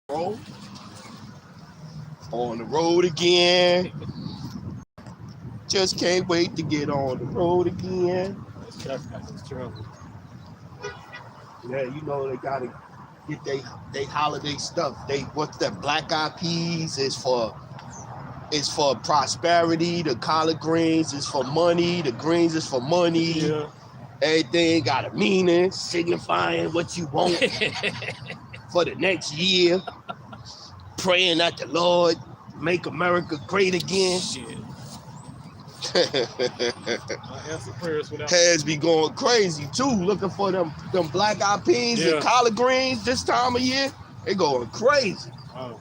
Bro, on the road again. Just can't wait to get on the road again. That's terrible. Yeah, you know they gotta get they holiday stuff. What's that? Black eyed peas is for prosperity. The collard greens is for money. The greens is for money. Yeah. Everything got a meaning, signifying what you want for the next year. Praying that the Lord make America great again. Shit. I answer prayers without. Heads be going crazy too, looking for them black eyed peas and collard greens this time of year. They going crazy. Oh.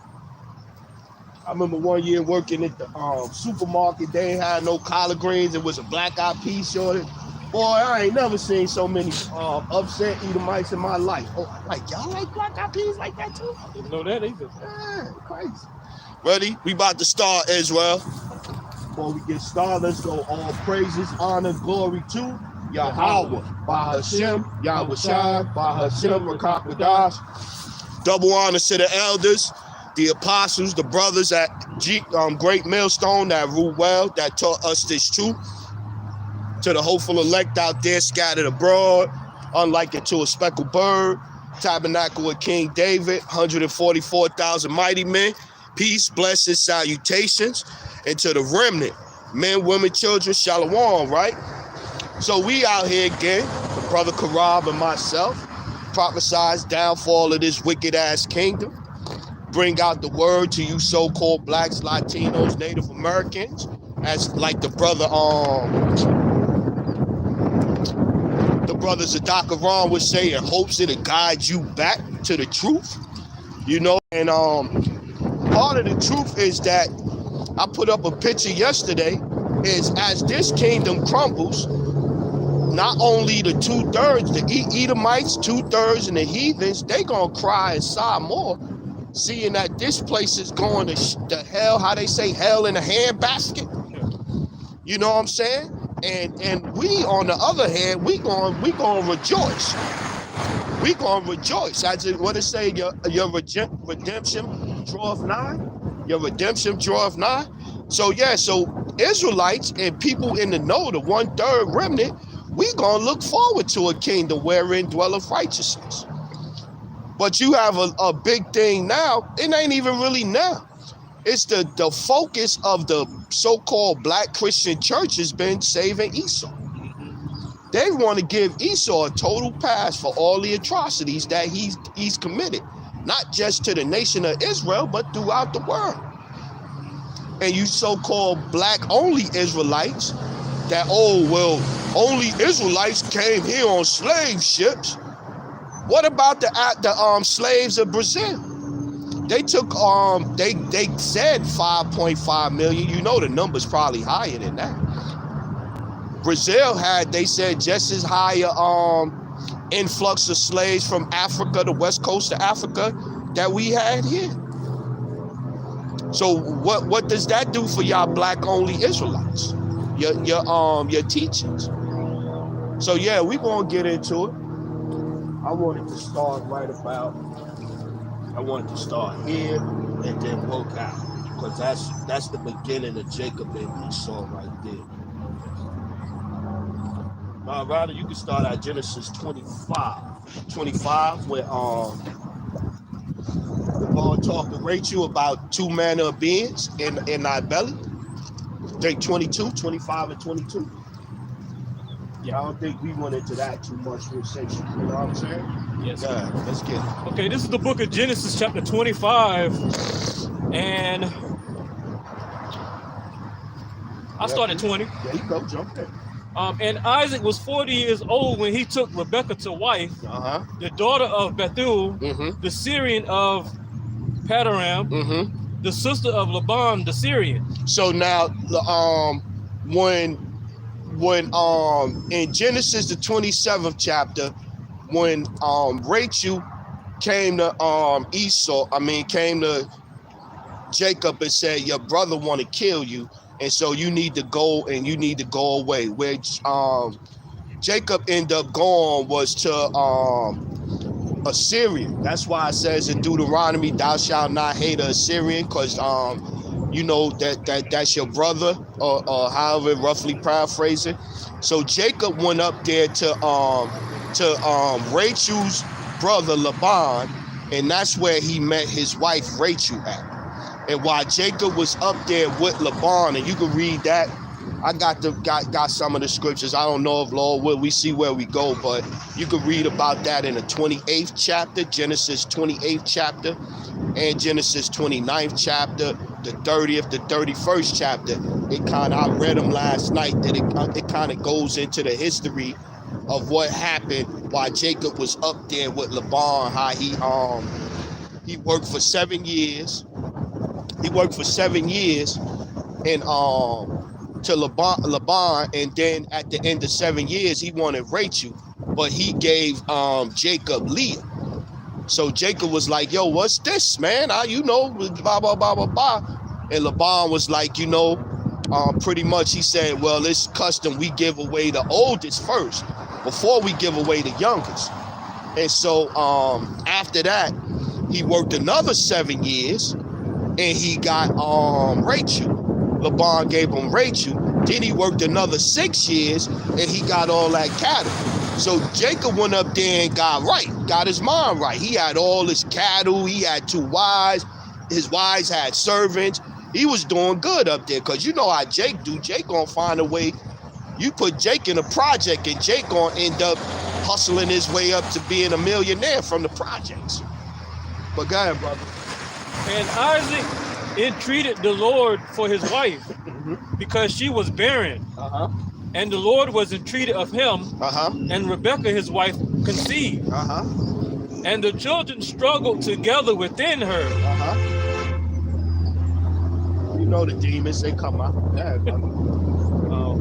I remember one year working at the supermarket. They ain't had no collard greens. It was a black eyed pea shortage. Boy, I ain't never seen so many upset Edomites in my life. Oh, like y'all like black eyed peas like that too? I didn't know that either. Yeah, crazy. Ready? We about to start, Israel. Before we get started, let's go. All praises, honor, glory to Yahweh, by Hashem, Yahweh Shai, by Hashem, Rakakadash. Double honor to the elders, the apostles, the brothers at Great Millstone that rule well, that taught us this truth. To the hopeful elect out there scattered abroad, unlike it to a speckled bird, tabernacle with King David, 144,000 mighty men. Peace, blessings, salutations, and to the remnant, men, women, children, shalom, right? So we out here again, the brother Karab and myself, prophesize downfall of this wicked-ass kingdom, bring out the word to you so-called blacks, Latinos, Native Americans, as like the brother, the brother Zadok Aram would say, in hopes it'll guide you back to the truth, you know, and part of the truth is that I put up a picture yesterday is as this kingdom crumbles, not only the 2/3, the Edomites, 2/3, and the heathens, they gonna cry and sigh more, seeing that this place is going to hell, how they say hell in a handbasket. You know what I'm saying? And we, on the other hand, we gonna rejoice. We gonna rejoice. As it, what it say, your redemption draweth nigh. Your redemption draweth nigh. So yeah, so Israelites and people in the know, the 1/3 remnant, we gonna look forward to a kingdom wherein dwelleth righteousness. But you have a big thing now. It ain't even really now. It's the focus of the so-called black Christian church has been saving Esau. They want to give Esau a total pass for all the atrocities that he's committed, not just to the nation of Israel, but throughout the world. And you so-called black-only Israelites that, oh, well, only Israelites came here on slave ships. What about the slaves of Brazil? They took, they said 5.5 million. You know the number's probably higher than that. Brazil had, they said, just as higher influx of slaves from Africa, the west coast of Africa, that we had here. So what does that do for y'all black-only Israelites? Your teachings. So yeah, we gonna get into it. I wanted to start here and then work out, because that's the beginning of Jacob and Esau right there. Rather, you can start at Genesis 25, where the Lord talked to Rachel about two manner of beings in thy belly. I think 22, 25 and 22. Yeah, I don't think we went into that too much with section. You know what I'm saying? Yes. Yeah, let's get it. Okay, this is the book of Genesis, chapter 25, and I start at 20. There you go, jump in. And Isaac was 40 years old when he took Rebekah to wife, the daughter of Bethuel, the Syrian of Padoram, the sister of Laban, the Syrian. So now, when in Genesis the 27th chapter, when Rachel came to came to Jacob and said, your brother want to kill you, and so you need to go away. Where Jacob ended up going was to Assyrian. That's why it says in Deuteronomy, thou shalt not hate an Assyrian, because you know that's your brother, or however roughly paraphrase it. So Jacob went up there to Rachel's brother Laban, and that's where he met his wife Rachel at. And while Jacob was up there with Laban, and you can read that, I got some of the scriptures. I don't know if Lord will, we see where we go, but you can read about that in the 28th chapter, Genesis 28th chapter, and Genesis 29th chapter, the 30th, the 31st chapter. I read them last night, that it kind of goes into the history of what happened while Jacob was up there with Laban, how he worked for 7 years. He worked for 7 years and to Laban, and then at the end of 7 years, he wanted Rachel, but he gave Jacob Leah. So Jacob was like, yo, what's this, man? You know, blah, blah, blah, blah, blah. And Laban was like, you know, pretty much he said, well, it's custom we give away the oldest first before we give away the youngest. And so after that, he worked another 7 years and he got Rachel. Laban gave him Rachel. Then he worked another 6 years and he got all that cattle. So Jacob went up there and got his mind right. He had all his cattle. He had 2 wives. His wives had servants. He was doing good up there, because you know how Jake do. Jake gonna find a way. You put Jake in a project and Jake gonna end up hustling his way up to being a millionaire from the projects. But go ahead, brother. And Isaac entreated the Lord for his wife because she was barren. And the Lord was entreated of him, and Rebekah, his wife, conceived. And the children struggled together within her. You know the demons, they come out.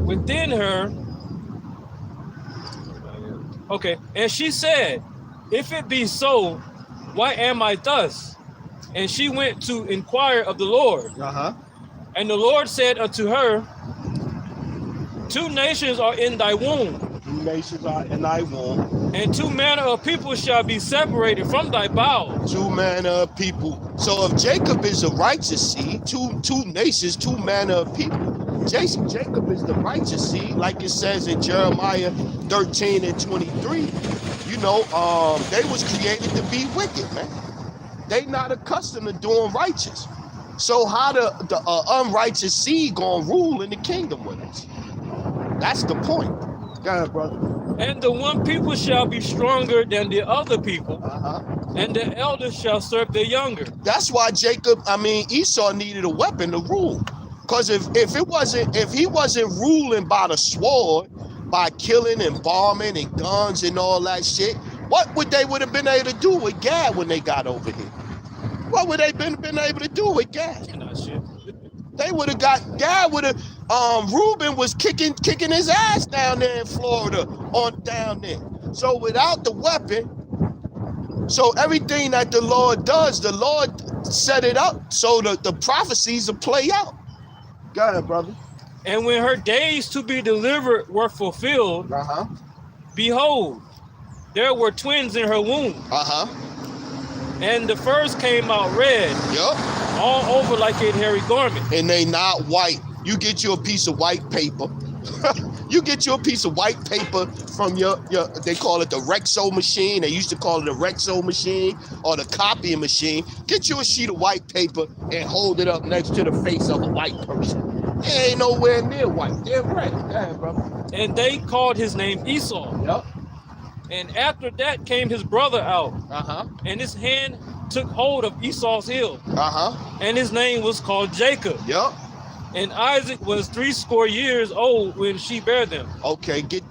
Within her. Okay, and she said, if it be so, why am I thus? And she went to inquire of the Lord. And the Lord said unto her, 2 nations are in thy womb. 2 nations are in thy womb. And 2 manner of people shall be separated from thy bowels. 2 manner of people. So if Jacob is a righteous seed, two nations, 2 manner of people. Jacob is the righteous seed, like it says in Jeremiah 13 and 23. You know, they was created to be wicked, man. They not accustomed to doing righteous. So how the unrighteous seed gonna rule in the kingdom with us? That's the point. Go ahead, brother. And the one people shall be stronger than the other people, and the elders shall serve the younger. That's why Esau needed a weapon to rule. Because if he wasn't ruling by the sword, by killing and bombing and guns and all that shit, what would they would have been able to do with Gad when they got over here? What would they been able to do with Gad? They would have got, Gad would have, Reuben was kicking his ass down there in Florida, down there. So without the weapon, so everything that the Lord does, the Lord set it up so the prophecies will play out. Go ahead, brother. And when her days to be delivered were fulfilled, behold, there were twins in her womb. And the first came out red. All over like a hairy garment. And they not white. You get you a piece of white paper. You get you a piece of white paper from your they call it the Rexo machine. They used to call it a Rexo machine or the copying machine. Get you a sheet of white paper and hold it up next to the face of a white person. It ain't nowhere near white. They're red. Yeah, brother. And they called his name Esau. And after that came his brother out. And his hand took hold of Esau's heel. And his name was called Jacob. And Isaac was 80 years old when she bare them. Okay, get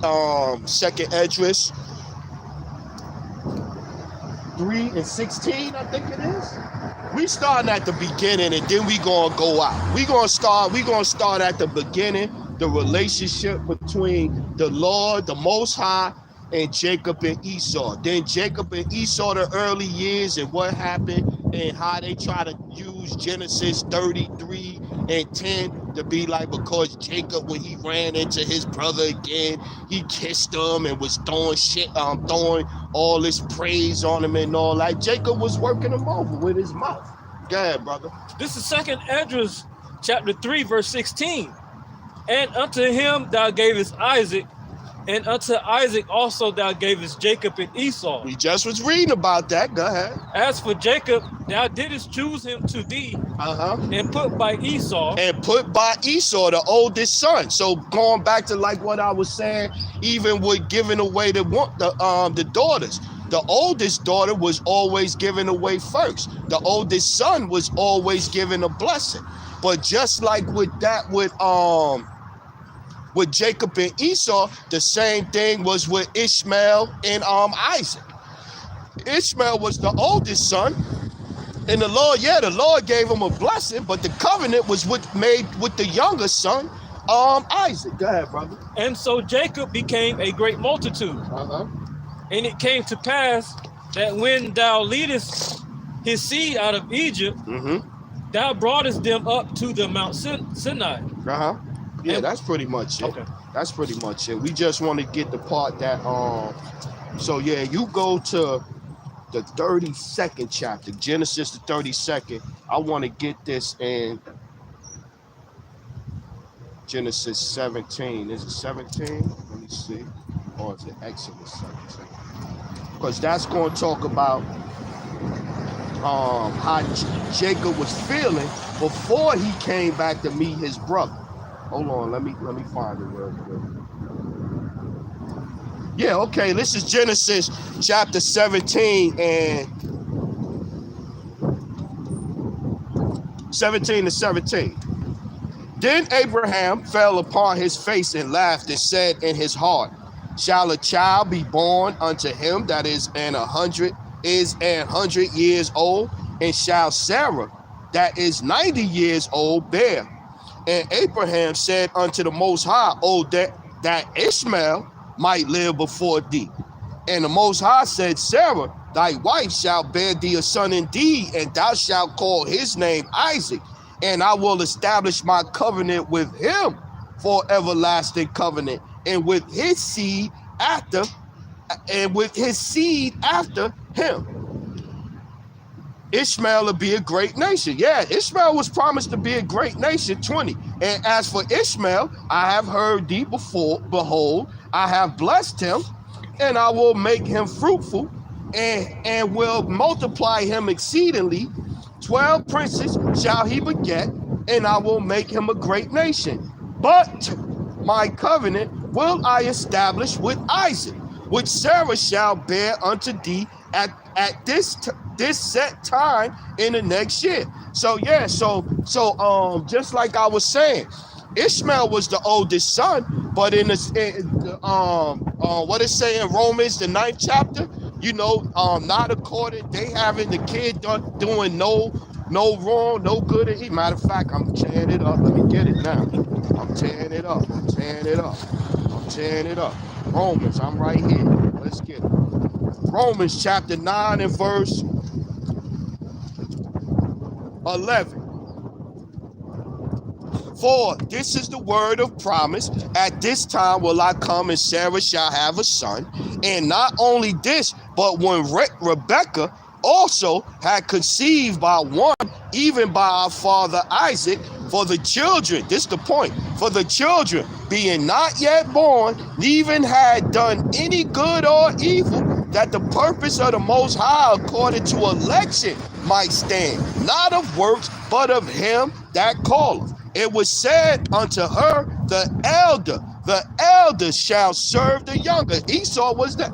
second Esdras 3:16, I think it is. We starting at the beginning and then we gonna go out. We gonna start at the beginning, the relationship between the Lord, the Most High, and Jacob and Esau. Then Jacob and Esau, the early years and what happened. and how they try to use Genesis 33 and 10 to be like, because Jacob, when he ran into his brother again, he kissed him and was throwing all this praise on him and all that. Jacob was working him over with his mouth. Go ahead, brother. This is 2nd Esdras chapter 3, verse 16. And unto him thou gavest Isaac, and unto Isaac also thou gavest Jacob and Esau. We just was reading about that. Go ahead. As for Jacob, thou didst choose him to thee, and put by Esau. And put by Esau, the oldest son. So going back to like what I was saying, even with giving away the daughters. The oldest daughter was always given away first. The oldest son was always given a blessing. But just like with that, with Jacob and Esau, the same thing was with Ishmael and Isaac. Ishmael was the oldest son, and the Lord gave him a blessing, but the covenant was made with the younger son, Isaac. Go ahead, brother. And so Jacob became a great multitude. And it came to pass that when thou leadest his seed out of Egypt, thou broughtest them up to the Mount Sinai. Yeah, that's pretty much it. Okay. That's pretty much it. We just want to get the part that, so yeah, you go to the 32nd chapter, Genesis the 32nd. I want to get this in Genesis 17. Is it 17? Let me see. Or is it Exodus 17? Because that's going to talk about how Jacob was feeling before he came back to meet his brother. Hold on, let me find it real quick. Yeah, okay, this is Genesis chapter 17 and 17 to 17. Then Abraham fell upon his face and laughed and said in his heart, shall a child be born unto him that is an 100 years old? And shall Sarah that is 90 years old bear? And Abraham said unto the Most High, oh, that Ishmael might live before thee. And the Most High said, Sarah, thy wife shall bear thee a son indeed, and thou shalt call his name Isaac. And I will establish my covenant with him for everlasting covenant, and with his seed after him. Ishmael will be a great nation. Yeah, Ishmael was promised to be a great nation, 20. And as for Ishmael, I have heard thee before. Behold, I have blessed him, and I will make him fruitful, and will multiply him exceedingly. 12 princes shall he beget, and I will make him a great nation. But my covenant will I establish with Isaac, which Sarah shall bear unto thee at this set time in the next year. So yeah, so just like I was saying, Ishmael was the oldest son, but what it say in Romans the 9th chapter, not according, they having the kid doing no wrong, no good. Matter of fact, I'm tearing it up. Let me get it now. I'm tearing it up. Romans, I'm right here. Let's get it. Romans chapter 9 and verse 11. For this is the word of promise. At this time will I come, and Sarah shall have a son. And not only this, but when Rebekah also had conceived by one, even by our father Isaac, for the children, this is the point, for the children being not yet born, neither had done any good or evil, that the purpose of the Most High according to election might stand, not of works, but of him that calleth. It was said unto her, the elder shall serve the younger. Esau was the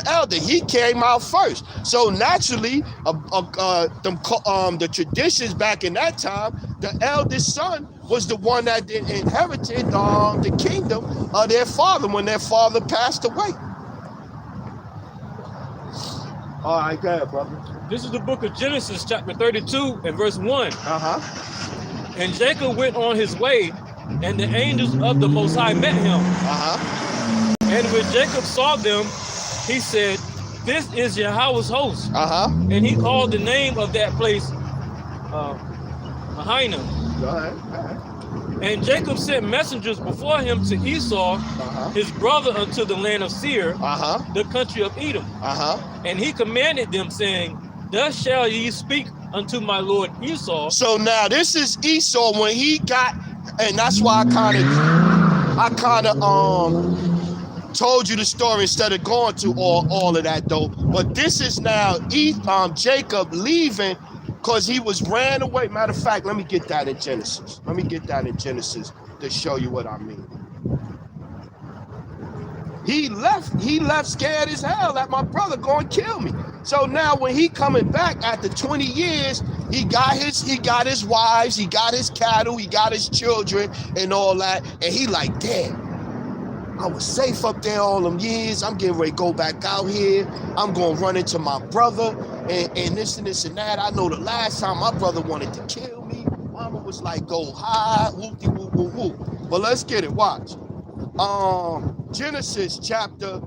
elder. He came out first. So naturally, the traditions back in that time, the eldest son was the one that inherited the kingdom of their father when their father passed away. All right, go ahead, brother. This is the book of Genesis, chapter 32 and verse 1. And Jacob went on his way, and the angels of the Most High met him. And when Jacob saw them, he said, this is Yahweh's host. And he called the name of that place Mahanaim. Go ahead. And Jacob sent messengers before him to Esau, his brother, unto the land of Seir, the country of Edom. And he commanded them, saying, thus shall ye speak unto my lord Esau. So now this is Esau when he got, and that's why I kind of told you the story instead of going to all of that though. But this is now Jacob leaving because he was ran away. Matter of fact, let me get that in Genesis. To show you what I mean. He left scared as hell that my brother gonna kill me. So now when he coming back after 20 years, he got his wives, he got his cattle, he got his children and all that. And he like, damn, I was safe up there all them years. I'm getting ready to go back out here. I'm gonna run into my brother and this and this and that. I know the last time my brother wanted to kill me, mama was like, go hide, whoopty whoop whoop whoop. But let's get it, watch. Genesis chapter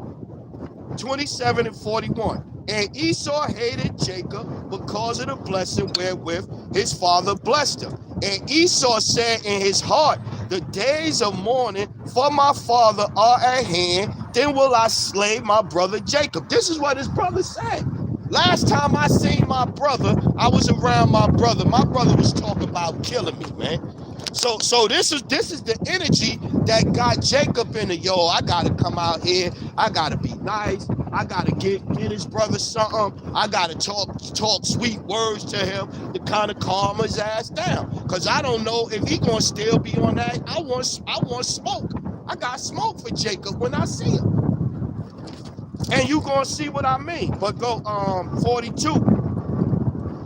27 and 41. And Esau hated Jacob because of the blessing wherewith his father blessed him. And Esau said in his heart, the days of mourning for my father are at hand, then will I slay my brother Jacob. This is what his brother said. Last time I seen my brother, I was around my brother. My brother was talking about killing me, man. So this is the energy that got Jacob in the I gotta come out here. I gotta be nice. I gotta get his brother something. I gotta talk sweet words to him to kind of calm his ass down. Cause I don't know if he gonna still be on that. I want smoke. I got smoke for Jacob when I see him. And you gonna see what I mean. But go 42.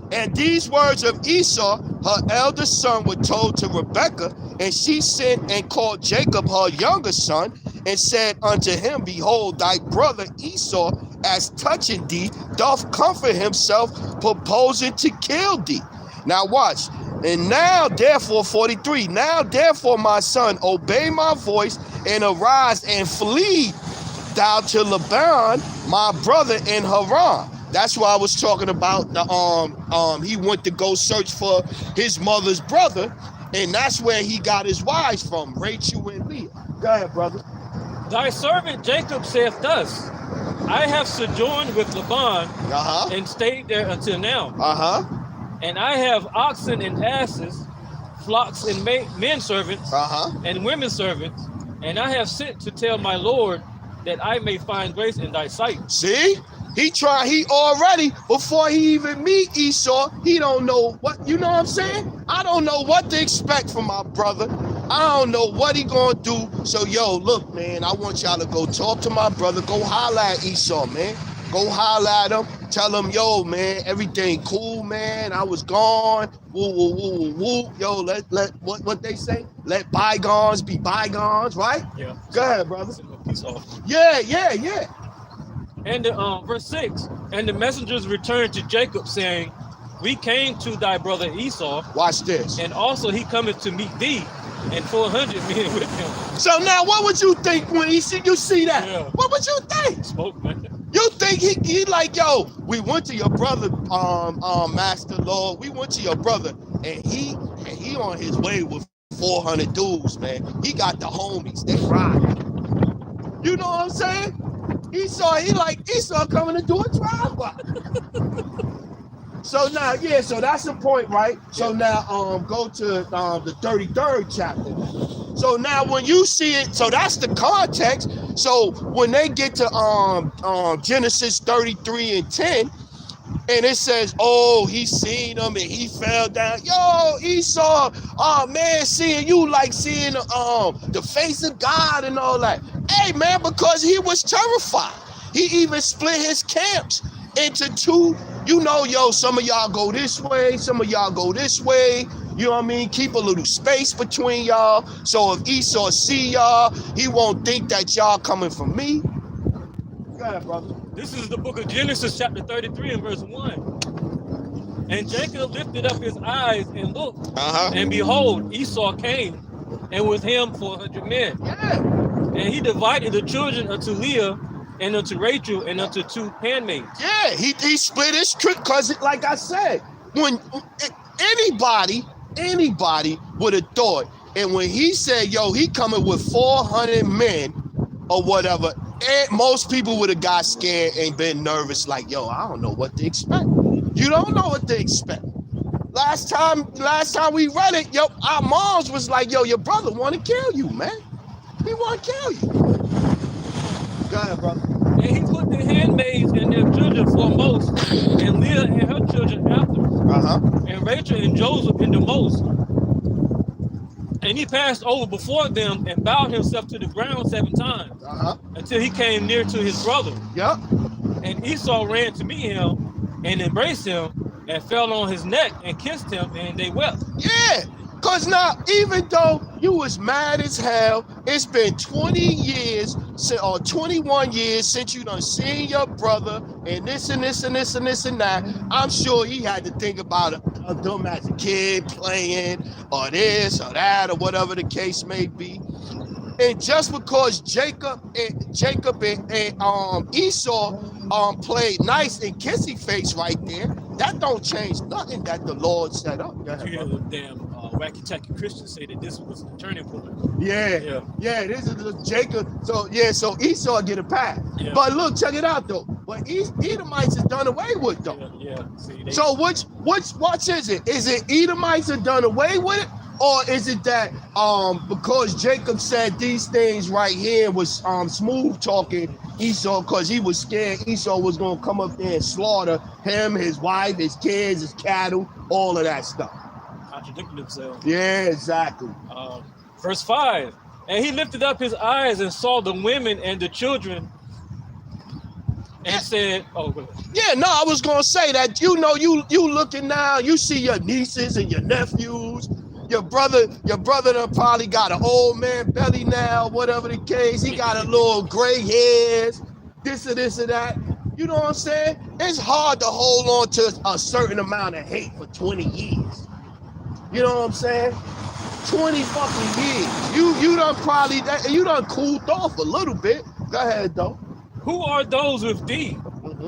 And these words of Esau, her eldest son, were told to Rebekah, and she sent and called Jacob, her younger son, and said unto him, behold, thy brother Esau, as touching thee, doth comfort himself, purposing to kill thee. Now watch. And now, therefore, 43, now, therefore, my son, obey my voice, and arise and flee thou to Laban, my brother in Haran. That's why I was talking about he went to go search for his mother's brother, and that's where he got his wives from, Rachel and Leah. Go ahead, brother. Thy servant Jacob saith thus, I have sojourned with Laban and stayed there until now. And I have oxen and asses, flocks and men servants and women servants, and I have sent to tell my Lord that I may find grace in thy sight. See? He already, before he even meet Esau, he don't know what, you know what I'm saying? I don't know what to expect from my brother. I don't know what he gonna do. So, look, man, I want y'all to go talk to my brother. Go holler at Esau, man. Go holler at him. Tell him, man, everything cool, man. I was gone. Woo, woo, woo, woo, woo. Let what they say? Let bygones be bygones, right? Yeah. Go ahead, brother. Yeah. And verse 6, and the messengers returned to Jacob, saying, we came to thy brother Esau. Watch this. And also he cometh to meet thee, and 400 men with him. So now what would you think when you see that? Yeah. What would you think? Smoke, man. You think he like, we went to your brother, Master Lord. We went to your brother, and he on his way with 400 dudes, man. He got the homies. They ride. You know what I'm saying? Esau coming to do a drive-by. So now, so that's the point, right? So now go to the 33rd chapter. So now when you see it, so that's the context. So when they get to Genesis 33 and 10, and it says, he seen him and he fell down. Esau, man, seeing you like seeing the face of God and all that. Hey, man, because he was terrified. He even split his camps into two. Some of y'all go this way, some of y'all go this way. You know what I mean? Keep a little space between y'all. So if Esau see y'all, he won't think that y'all coming from me. Go ahead, brother. This is the book of Genesis, chapter 33 and verse 1. And Jacob lifted up his eyes and looked, and behold, Esau came, and with him 400 men. Yeah. And he divided the children unto Leah and unto Rachel, and unto 2 handmaids. Yeah, he split his trip because, like I said, when anybody would have thought, and when he said, yo, he coming with 400 men or whatever, and most people would have got scared and been nervous, like, yo, I don't know what to expect. You don't know what to expect. Last time we read it, yo, our moms was like, yo, your brother want to kill you, man. He want to kill you. Go ahead, brother. And he put the handmaids and their children foremost, and Leah and her children after, and Rachel and Joseph in the most. And he passed over before them and bowed himself to the ground 7 times, until he came near to his brother. Yep. And Esau ran to meet him and embraced him and fell on his neck and kissed him, and they wept. Yeah, because now, even though you was mad as hell, it's been 20 years or 21 years since you done seen your brother and this and this and this and this and that. I'm sure he had to think about them as a kid playing or this or that or whatever the case may be. And just because Jacob and Esau played nice and kissy face right there, that don't change nothing that the Lord set up. You hear the damn wacky-tacky Christians say that this was the turning point. Yeah, this is the Jacob. So Esau get a pass. Yeah. But look, check it out though. But Edomites is done away with though. Yeah. See, so which is it? Is it Edomites are done away with it? Or is it that because Jacob said these things right here was smooth talking Esau because he was scared Esau was going to come up there and slaughter him, his wife, his kids, his cattle, all of that stuff. Contradicting themselves. Yeah, exactly. Verse 5, and he lifted up his eyes and saw the women and the children and said, oh, go ahead. Yeah, no, I was going to say that, you looking now, you see your nieces and your nephews. Your brother done probably got an old man belly now, whatever the case. He got a little gray hairs, this or that. You know what I'm saying? It's hard to hold on to a certain amount of hate for 20 years. You know what I'm saying? 20 fucking years. You done cooled off a little bit. Go ahead, though. Who are those with thee?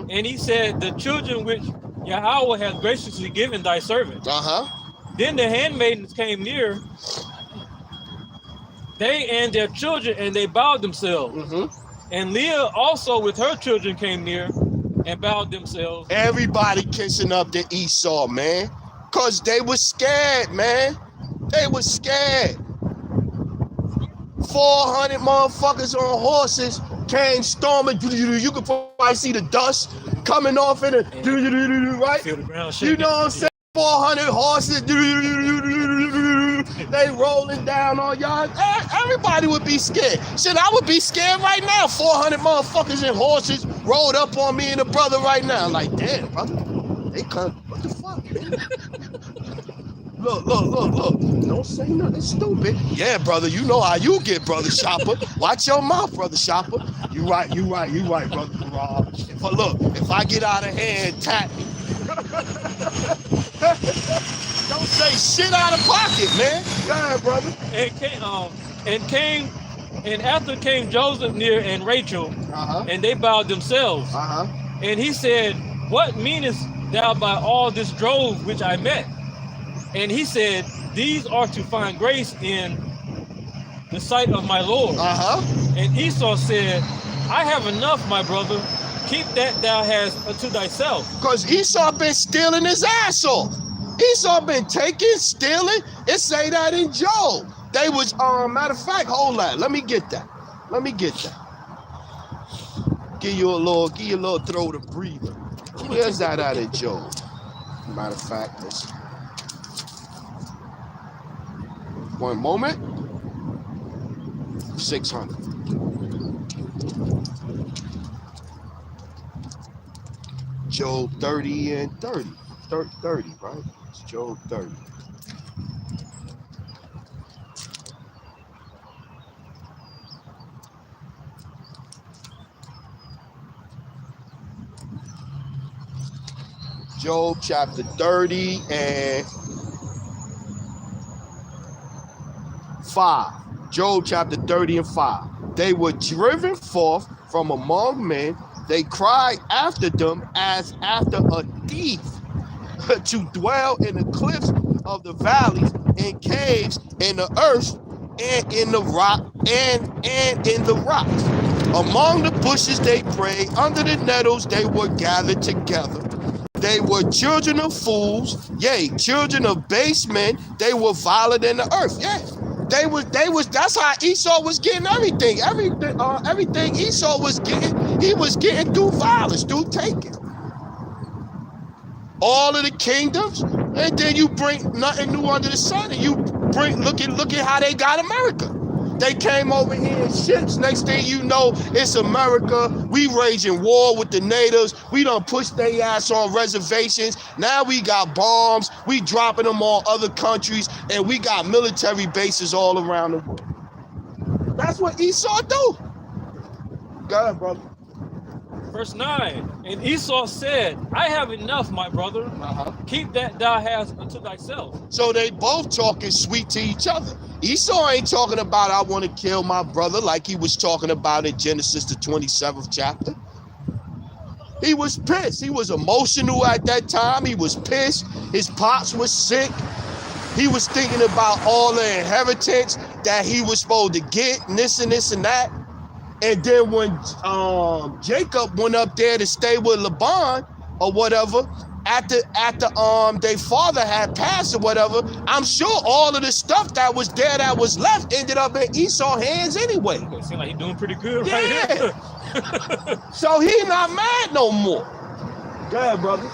And he said, the children which Yahweh has graciously given thy servant. Then the handmaidens came near, they and their children, and they bowed themselves. And Leah also with her children came near and bowed themselves. Everybody kissing up to Esau, man. Because they was scared, man. They was scared. 400 motherfuckers on horses came storming. You could probably see the dust coming off in it, right? Feel the ground shaking. You know what I'm saying? 400 horses, they rolling down on y'all. Everybody would be scared. Shit, I would be scared right now. 400 motherfuckers and horses rolled up on me and the brother right now. Like, damn, brother, they come. What the fuck, man? Look. Don't say nothing stupid. Yeah, brother, you know how you get, brother Shopper. Watch your mouth, brother Shopper. You right, brother Rob. But look, if I get out of hand, tap me. Don't say shit out of pocket, man. Go ahead, brother. And after came Joseph near and Rachel, and they bowed themselves. And he said, what meanest thou by all this drove which I met? And he said, these are to find grace in the sight of my Lord. And Esau said, I have enough, my brother. Keep that thou hast unto thyself. Because Esau been stealing his ass off. Esau been taking, stealing. It say that in Job. They was, matter of fact, hold on. Let me get that. Give you a little throat of breather. Where's that out of Job? Matter of fact, listen. One moment. 600. Job 30 and 30. 30, right? It's Job 30. Job chapter 30 and 5. Job chapter 30 and 5. They were driven forth from among men. They cried after them as after a thief, to dwell in the cliffs of the valleys, in caves, in the earth, and in the rock, and in the rocks. Among the bushes they prayed, under the nettles they were gathered together. They were children of fools, yea, children of base men. They were violent in the earth. Yeah, they was. That's how Esau was getting everything. Everything Esau was getting, he was getting through violence, through taking all of the kingdoms, and then you bring nothing new under the sun, and you bring look at how they got America. They came over here in ships. Next thing you know, it's America. We raging war with the natives. We done pushed their ass on reservations. Now we got bombs. We dropping them on other countries, and we got military bases all around the world. That's what Esau do. Go ahead, brother. Verse 9, and Esau said, I have enough, my brother. Keep that thou hast unto thyself. So they both talking sweet to each other. Esau ain't talking about, I want to kill my brother, like he was talking about in Genesis, the 27th chapter. He was pissed. He was emotional at that time. He was pissed. His pops was sick. He was thinking about all the inheritance that he was supposed to get, and this and that. And then when Jacob went up there to stay with Laban or whatever, after their father had passed or whatever, I'm sure all of the stuff that was there that was left ended up in Esau's hands anyway. It seems like he's doing pretty good right here. So he not mad no more. Go ahead, brother.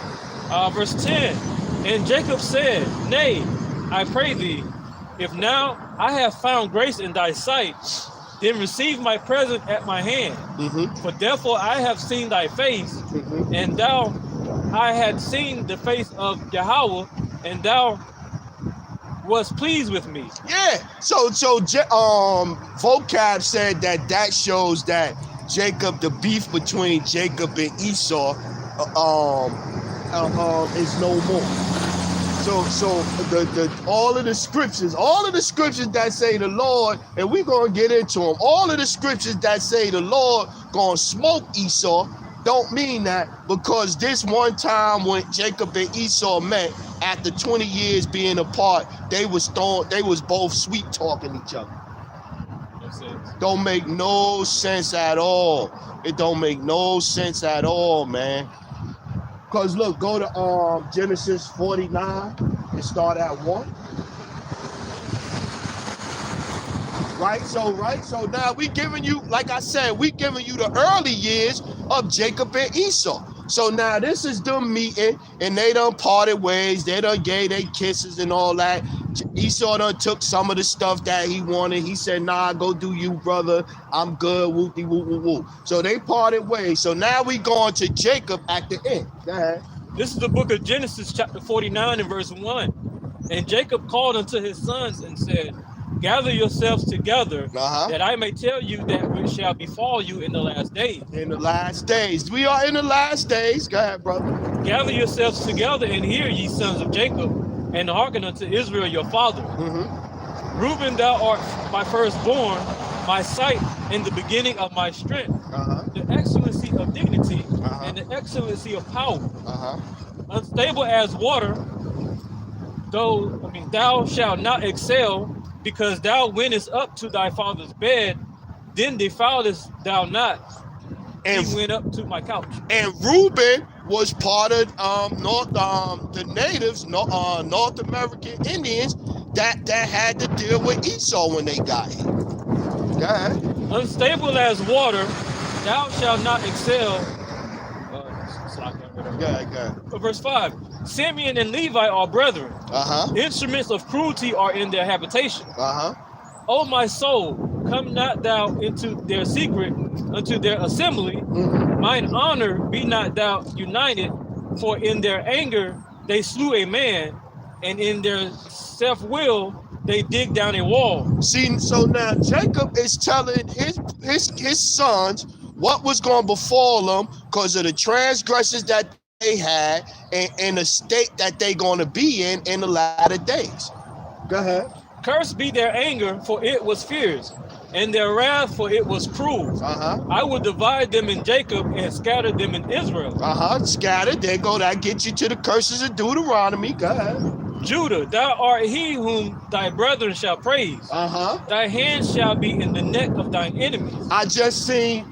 Verse 10, and Jacob said, Nay, I pray thee, if now I have found grace in thy sight, then receive my present at my hand. For therefore I have seen thy face, and thou I had seen the face of Yahweh, and thou was pleased with me. Yeah. So Vocab said that shows that Jacob, the beef between Jacob and Esau, is no more. So the all of the scriptures that say the Lord, and we're gonna get into them. All of the scriptures that say the Lord gonna smoke Esau don't mean that, because this one time when Jacob and Esau met after 20 years being apart, they was both sweet talking each other. Don't make no sense at all. It don't make no sense at all, man. Because look, go to Genesis 49 and start at 1. Right? So now we giving you, like I said, we giving you the early years of Jacob and Esau. So now this is them meeting, and they done parted ways. They done gave they kisses and all that. Esau done took some of the stuff that he wanted. He said, nah, go do you, brother. I'm good, whoopty woo woo woo. So they parted ways. So now we going to Jacob at the end. Go ahead. This is the book of Genesis, chapter 49 and verse 1. And Jacob called unto his sons and said, gather yourselves together, that I may tell you that which shall befall you in the last days. In the last days. We are in the last days. Go ahead, brother. Gather yourselves together and hear, ye sons of Jacob, and hearken unto Israel your father. Reuben, thou art my firstborn, my sight in the beginning of my strength, the excellency of dignity, and the excellency of power. Unstable as water, thou shalt not excel, because thou wentest up to thy father's bed, then defoulest thou not. And he went up to my couch. And Reuben was part of the natives, North American Indians that had to deal with Esau when they got here. Go ahead. Unstable as water, thou shalt not excel. Go ahead. Verse 5. Simeon and Levi are brethren. Instruments of cruelty are in their habitation. O my soul, come not thou into their secret, unto their assembly. Mine honor be not thou united, for in their anger they slew a man, and in their self-will they dig down a wall. See, so now Jacob is telling his sons what was going to befall them because of the transgressions that they had and the state that they going to be in the latter days. Go ahead. Cursed be their anger, for it was fierce, and their wrath, for it was cruel. I will divide them in Jacob and scatter them in Israel. Scattered. There go. That gets you to the curses of Deuteronomy. Go ahead. Judah, thou art he whom thy brethren shall praise. Thy hand shall be in the neck of thine enemies. I just seen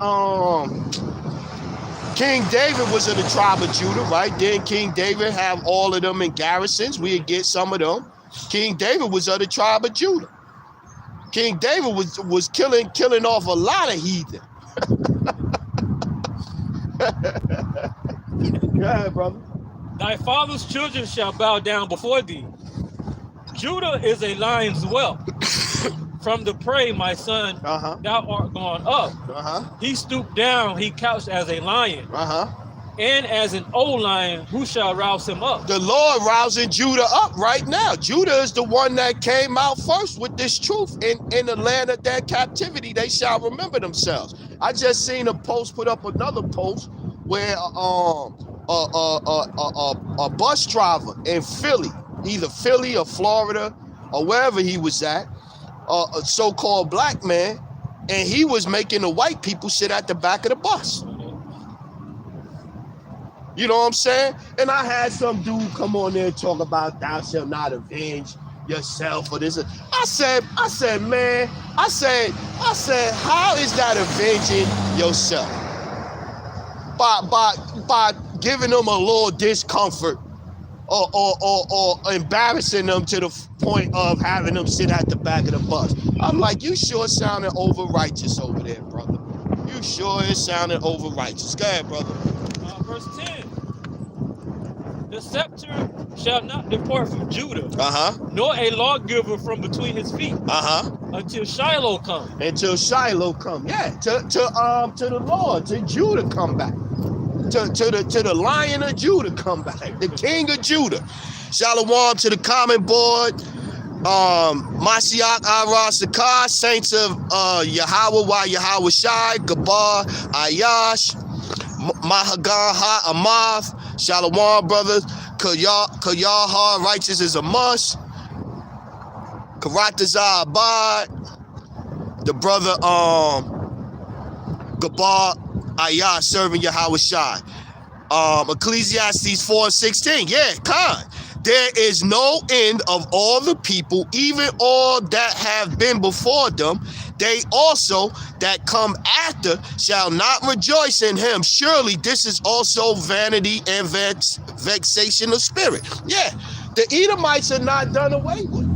King David was in the tribe of Judah, right? Then King David have all of them in garrisons. We'd get some of them. King David was of the tribe of Judah. King David was killing off a lot of heathen. Go ahead, brother. Thy father's children shall bow down before thee. Judah is a lion's whelp. From the prey, my son, thou art gone up. He stooped down, he couched as a lion. And as an old lion, who shall rouse him up? The Lord rousing Judah up right now. Judah is the one that came out first with this truth. In the land of their captivity, they shall remember themselves. I just seen a post, put up another post where a bus driver in Philly, either Philly or Florida or wherever he was at, a so-called black man, and he was making the white people sit at the back of the bus. You know what I'm saying? And I had some dude come on there and talk about thou shalt not avenge yourself or this. I said, man, I said, how is that avenging yourself? By giving them a little discomfort or embarrassing them to the point of having them sit at the back of the bus. I'm like, you sure sounded over righteous over there, brother. You sure is sounding over righteous. Go ahead, brother. Verse 10. The scepter shall not depart from Judah, nor a lawgiver from between his feet, until Shiloh come. Until Shiloh come, yeah, to the Lord, to Judah come back, to the Lion of Judah come back, the King of Judah. Shalom to the common board, Mashiach Ara Sakar, saints of Yahweh Wa Yahweh Shai, Gabar, Ayash, Mahagan Ha Amath. Shalom, brothers. Kayaha, righteous is a must. Karataza Abad. The brother Gabar Ayah serving Yahweh Shai. Ecclesiastes 4:16. Yeah, Khan. There is no end of all the people, even all that have been before them. They also that come after shall not rejoice in him. Surely this is also vanity and vexation of spirit. Yeah, the Edomites are not done away with.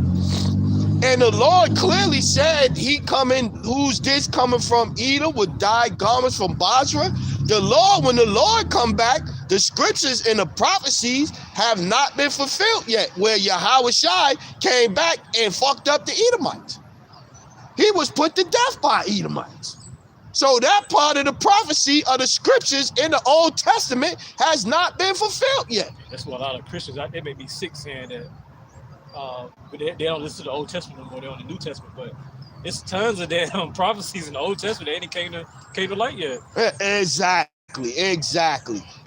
And the Lord clearly said he coming, who's this coming from Edom with dyed garments from Basra? The Lord, when the Lord come back, the scriptures and the prophecies have not been fulfilled yet, where Yahweh Shai came back and fucked up the Edomites. He was put to death by Edomites. So that part of the prophecy of the scriptures in the Old Testament has not been fulfilled yet. That's what a lot of Christians, they may be sick saying that, but they don't listen to the Old Testament no more, they're on the New Testament, but it's tons of damn prophecies in the Old Testament that ain't came to light yet. Exactly.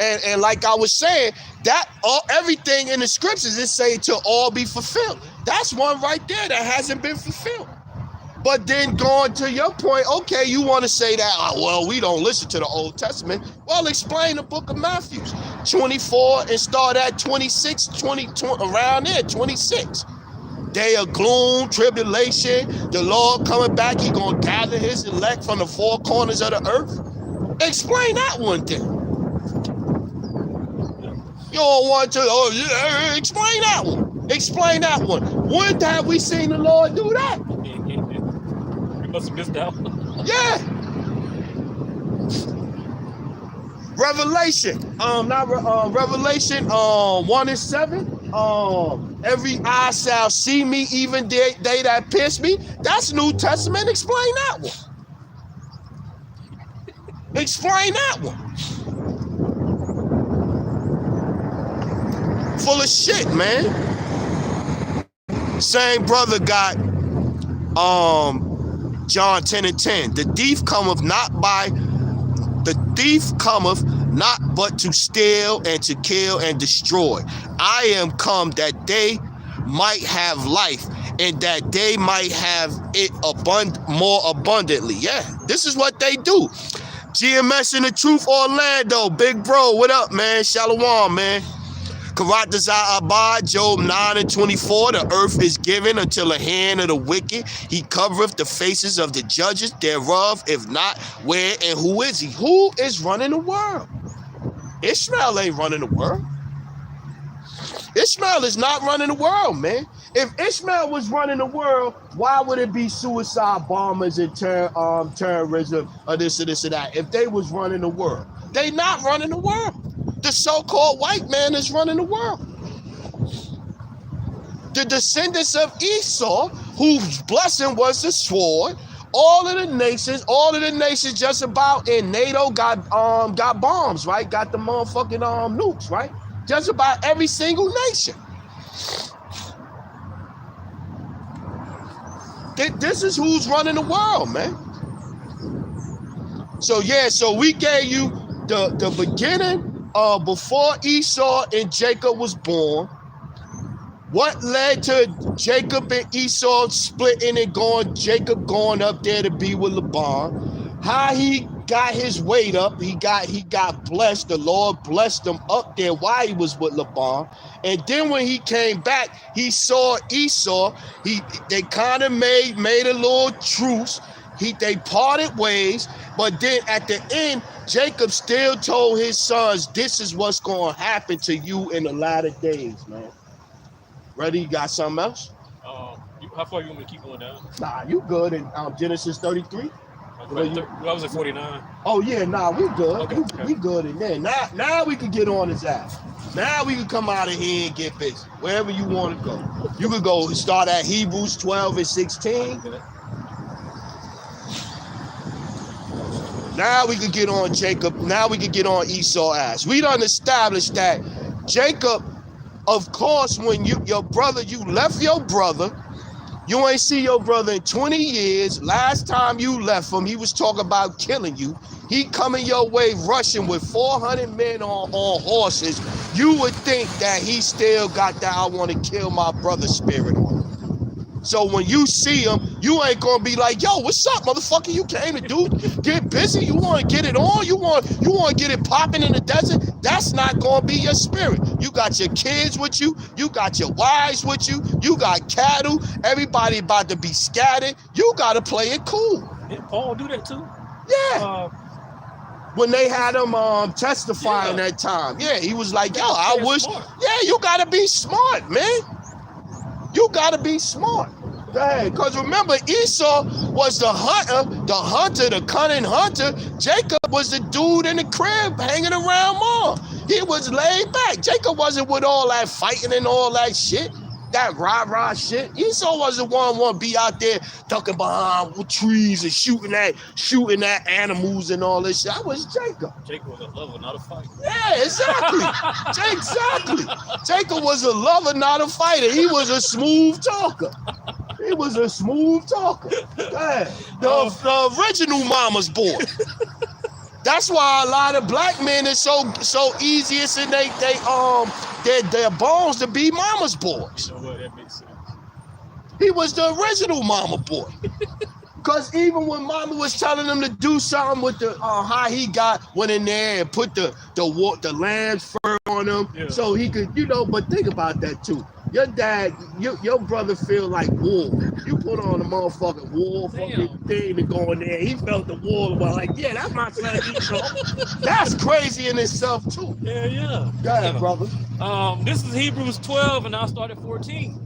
And like I was saying, that everything in the scriptures is saying to all be fulfilled. That's one right there that hasn't been fulfilled. But then going to your point, okay, you want to say that, well, we don't listen to the Old Testament. Well, explain the book of Matthew 24 and start at 26, 20 around there, 26. Day of gloom, tribulation, the Lord coming back, he going to gather his elect from the four corners of the earth. Explain that one thing. You don't want to, explain that one. Explain that one. When have we seen the Lord do that? Must have missed out. Yeah. Revelation. Revelation 1:7. Every eye shall see me, even they that pierce me. That's New Testament. Explain that one. Explain that one. Full of shit, man. Same brother got John 10:10. The thief cometh not but to steal and to kill and destroy. I am come that they might have life and that they might have it more abundantly. Yeah, this is what they do. GMS in the Truth Orlando, big bro, what up, man? Shalom, man. Karatazah Abad, Job 9:24, the earth is given until the hand of the wicked. He covereth the faces of the judges thereof. If not, where and who is he? Who is running the world? Ishmael ain't running the world. Ishmael is not running the world, man. If Ishmael was running the world, why would it be suicide bombers and terrorism or this or this or that? If they was running the world, they not running the world. The so-called white man is running the world. The descendants of Esau, whose blessing was the sword, all of the nations just about in NATO got bombs, right? Got the motherfucking nukes, right? Just about every single nation. This is who's running the world, man. So yeah, so we gave you the beginning before Esau and Jacob was born. What led to Jacob and Esau splitting and Jacob going up there to be with Laban? How he got his weight up, he got blessed. The Lord blessed him up there while he was with Laban. And then when he came back, he saw Esau. They kind of made a little truce. They parted ways, but then at the end, Jacob still told his sons, "This is what's going to happen to you in the latter days, man." Ready? You got something else? How far you want me to keep going down? Nah, you good in Genesis 33. I was at 49. Oh yeah, nah, we good. Okay, We good in there. Now we can get on his ass. Now we can come out of here and get busy. Wherever you want to go. You could go start at Hebrews 12:16. Now we could get on Jacob. Now we could get on Esau's ass. We done established that Jacob, of course, when you left your brother, you ain't see your brother in 20 years. Last time you left him, he was talking about killing you. He coming your way rushing with 400 men on horses. You would think that he still got that I want to kill my brother spirit on him. So when you see him, you ain't gonna be like, "Yo, what's up, motherfucker? You came to do get busy. You want to get it on. You want to get it popping in the desert." That's not gonna be your spirit. You got your kids with you. You got your wives with you. You got cattle. Everybody about to be scattered. You gotta play it cool. Did Paul do that too? Yeah. When they had him testifying that time, yeah, he was like, "Yo, I wish." Smart. Yeah, you gotta be smart, man. You gotta be smart. Go ahead. Because remember, Esau was the hunter, the cunning hunter. Jacob was the dude in the crib hanging around Mom. He was laid back. Jacob wasn't with all that fighting and all that shit. That rah-rah shit. Esau wasn't one to be out there ducking behind trees and shooting at animals and all this shit. That was Jacob. Jacob was a lover, not a fighter. Yeah, exactly. Exactly. Jacob was a lover, not a fighter. He was a smooth talker. Yeah. The original mama's boy. That's why a lot of black men is so easy. It's in their bones to be mama's boys. You know what? That makes sense. He was the original mama boy. Because even when mama was telling him to do something with the how he went in there and put the lamb's fur on him, so he could, but think about that too. Your dad, your brother feel like wool. You put on a motherfucking wool fucking thing to go in there. He felt the wool, but like, yeah, that's my son. That's crazy in itself too. Yeah. Go ahead, brother. This is Hebrews 12, and I'll start at 14.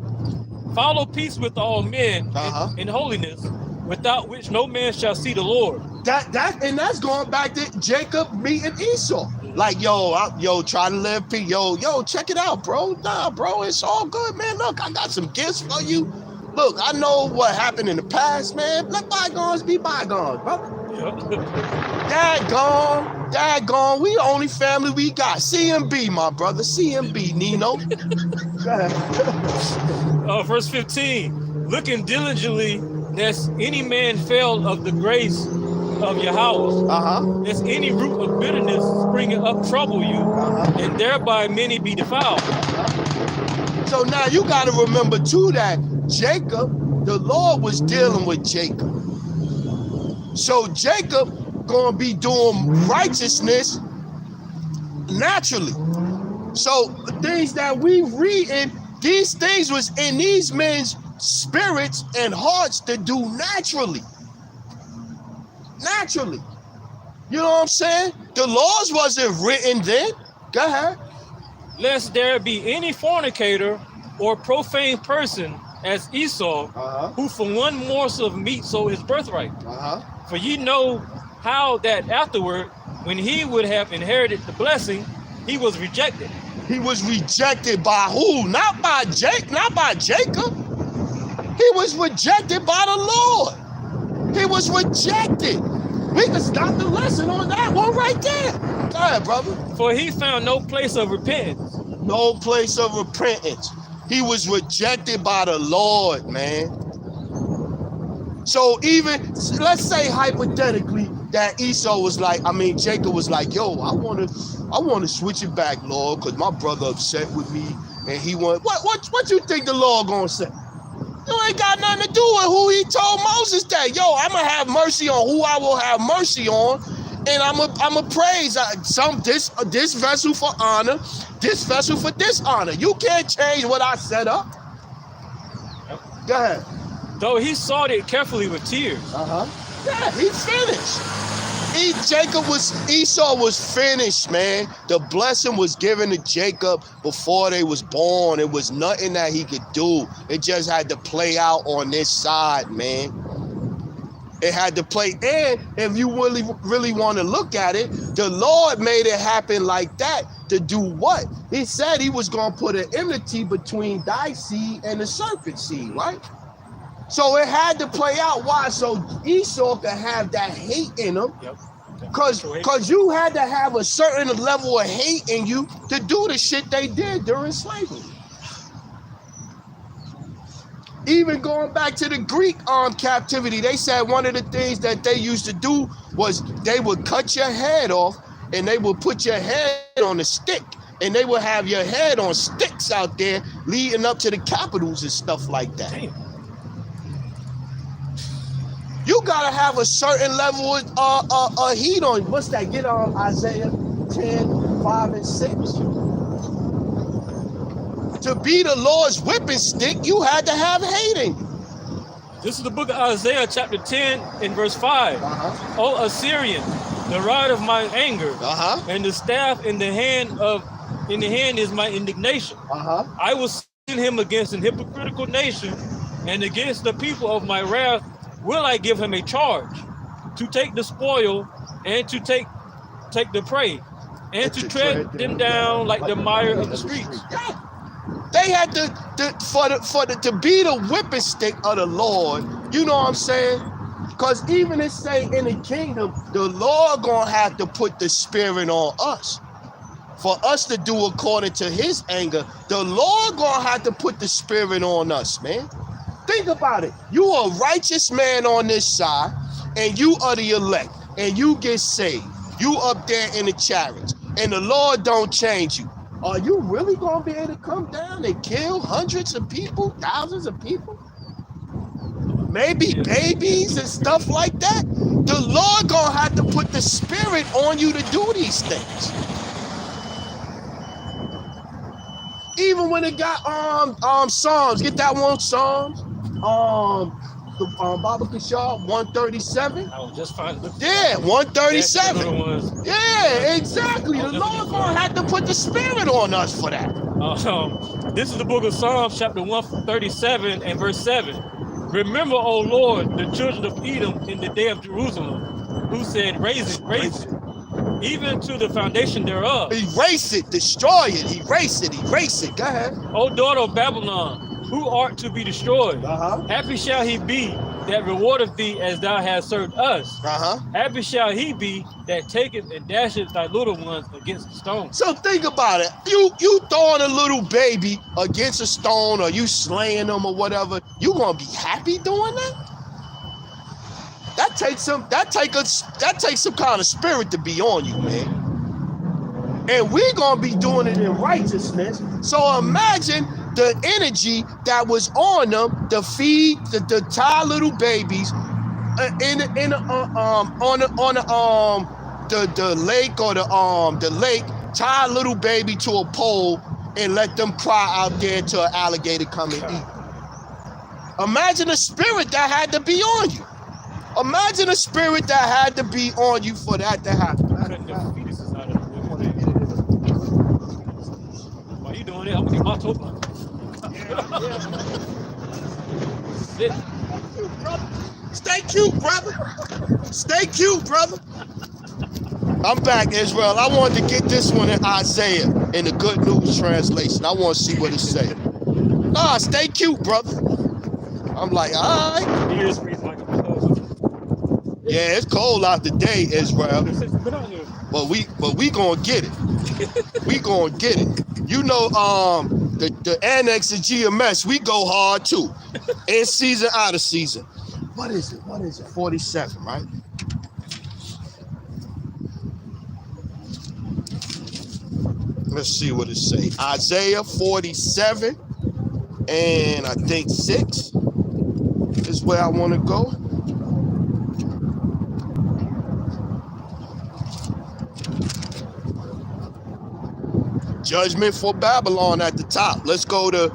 Follow peace with all men in holiness, without which no man shall see the Lord. That's going back to Jacob meeting Esau. Like, try to live peace. Yo, check it out, bro. Nah, bro, it's all good, man. Look, I got some gifts for you. Look, I know what happened in the past, man. Let bygones be bygones, brother. Dad gone. We the only family we got. CMB, my brother. CMB, Nino. Verse 15. Looking diligently, lest any man fail of the grace of your house, lest any root of bitterness springing up trouble you, and thereby many be defiled. So now you got to remember too that Jacob, the Lord was dealing with Jacob. So Jacob gonna be doing righteousness naturally. So things that we reading, these things was in these men's spirits and hearts to do naturally. Naturally. You know what I'm saying? The laws wasn't written then. Go ahead. Lest there be any fornicator or profane person as Esau, who for one morsel of meat sold his birthright. For ye know how that afterward, when he would have inherited the blessing, he was rejected. He was rejected by who? Not by Jacob. He was rejected by the Lord. He was rejected. We can stop the lesson on that one right there. Go ahead, brother. For he found no place of repentance. No place of repentance. He was rejected by the Lord, man. So even, let's say hypothetically that Esau was like, Jacob was like, yo, I want to switch it back, Lord, because my brother upset with me and he want, what you think the Lord gonna say? You ain't got nothing to do with who he told Moses that, yo, I'm gonna have mercy on who I will have mercy on, and I'm a praise this vessel for honor, this vessel for dishonor. You can't change what I set up. Go ahead. Though he sought it carefully with tears. Yeah, he finished. Esau was finished, man. The blessing was given to Jacob before they was born. It was nothing that he could do. It just had to play out on this side, man. It had to play. And if you really want to look at it, the Lord made it happen like that to do what? He said he was going to put an enmity between thy seed and the serpent seed, right? So it had to play out. Why? So Esau could have that hate in him. Because you had to have a certain level of hate in you to do the shit they did during slavery. Even going back to the Greek captivity, they said one of the things that they used to do was they would cut your head off and they would put your head on a stick. And they would have your head on sticks out there leading up to the capitals and stuff like that. Damn. You gotta have a certain level of heat on you. What's that? Get on Isaiah 10, 5, and 6. To be the Lord's whipping stick, you had to have hate in you. This is the book of Isaiah, chapter 10, and verse 5. O Assyrian, the rod of my anger, and the staff in the hand is my indignation. I will send him against an hypocritical nation, and against the people of my wrath will I give him a charge to take the spoil and to take the prey and to tread them down like the mire of the streets. They had to be the whipping stick of the Lord. You know what I'm saying? Because even if say in the kingdom, the Lord gonna have to put the spirit on us. For us to do according to his anger, the Lord gonna have to put the spirit on us, man. Think about it. You are a righteous man on this side, and you are the elect, and you get saved. You up there in the chariots, and the Lord don't change you. Are you really going to be able to come down and kill hundreds of people, thousands of people? Maybe babies and stuff like that? The Lord going to have to put the spirit on you to do these things. Even when it got Psalms, get that one Psalms. Baba Kishar, 137. I was just fine. Yeah, 137. Yeah, exactly. The Lord gonna have to put the spirit on us for that. This is the book of Psalms, chapter 137 and verse 7. Remember, O Lord, the children of Edom in the day of Jerusalem, who said, raise it, even to the foundation thereof. Erase it, destroy it, erase it. Go ahead. O daughter of Babylon, who art to be destroyed. Happy shall he be that rewardeth thee as thou hast served us. Happy shall he be that taketh and dasheth thy little ones against the stone. So think about it. You throwing a little baby against a stone, or you slaying them or whatever, you gonna be happy doing that? That takes some kind of spirit to be on you, man. And we're gonna be doing it in righteousness. So imagine the energy that was on them to feed the tired little babies on the lake, or the lake, tie a little baby to a pole and let them cry out there till an alligator come and eat. Imagine the spirit that had to be on you. Imagine the spirit that had to be on you for that to happen. While you doing it, I'm gonna get my toe blunt. Stay cute, brother. Stay cute, brother. I'm back, Israel. I wanted to get this one in Isaiah in the Good News translation. I want to see what it says. Nah, stay cute, brother. I'm like, all right. Yeah, it's cold out today, Israel. But we gonna get it. We gonna get it. You know, the annex of GMS, we go hard too. In season, out of season. What is it? 47, right? Let's see what it says. Isaiah 47 and I think 6 is where I want to go. Judgment for Babylon at the top. Let's go to,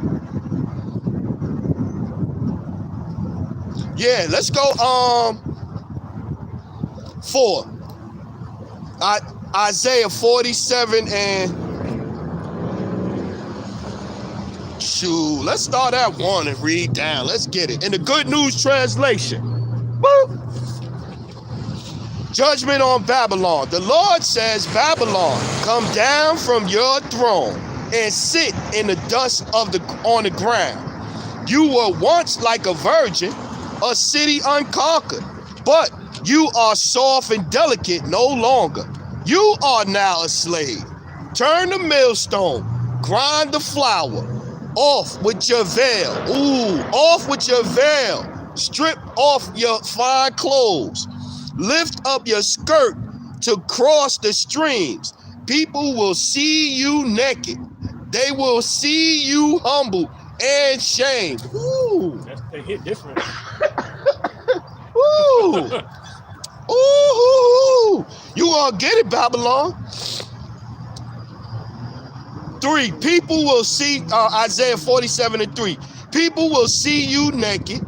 yeah, let's go 4. Isaiah 47 and shoot, let's start at 1 and read down. Let's get it. In the Good News translation. Woo! Judgment on Babylon. The Lord says, Babylon, come down from your throne and sit in the dust on the ground. You were once like a virgin, a city unconquered, but you are soft and delicate no longer. You are now a slave. Turn the millstone, grind the flour, off with your veil. Ooh, off with your veil. Strip off your fine clothes. Lift up your skirt to cross the streams. People will see you naked. They will see you humble and shamed. Ooh. They hit different. Ooh. Ooh. You all get it, Babylon. 3. People will see, Isaiah 47 and 3. People will see you naked.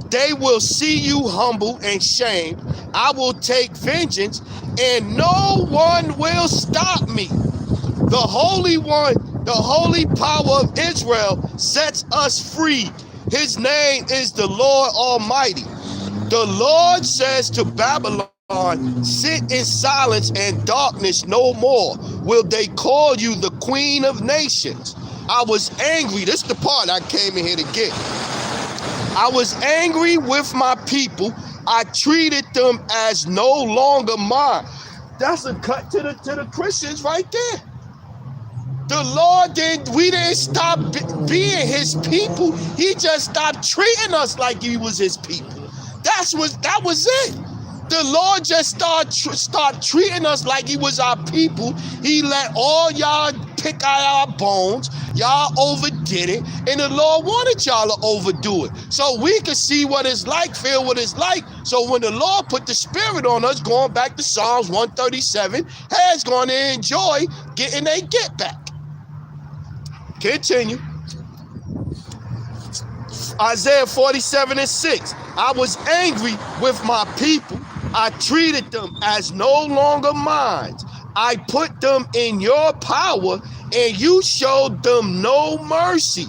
They will see you humble and shamed. I will take vengeance, and no one will stop me. The Holy One, the holy power of Israel sets us free. His name is the Lord Almighty. The Lord says to Babylon, sit in silence and darkness no more. Will they call you the Queen of Nations? I was angry. This is the part I came in here to get. I was angry with my people. I treated them as no longer mine. That's a cut to the Christians right there. The Lord we didn't stop being his people. He just stopped treating us like he was his people. That was it. The Lord just start treating us like he was our people. He let all y'all pick out our bones. Y'all overdid it. And the Lord wanted y'all to overdo it. So we could see what it's like, feel what it's like. So when the Lord put the spirit on us, going back to Psalms 137, heads going to enjoy getting a get back. Continue. Isaiah 47 and 6. I was angry with my people. I treated them as no longer mine. I put them in your power, and you showed them no mercy.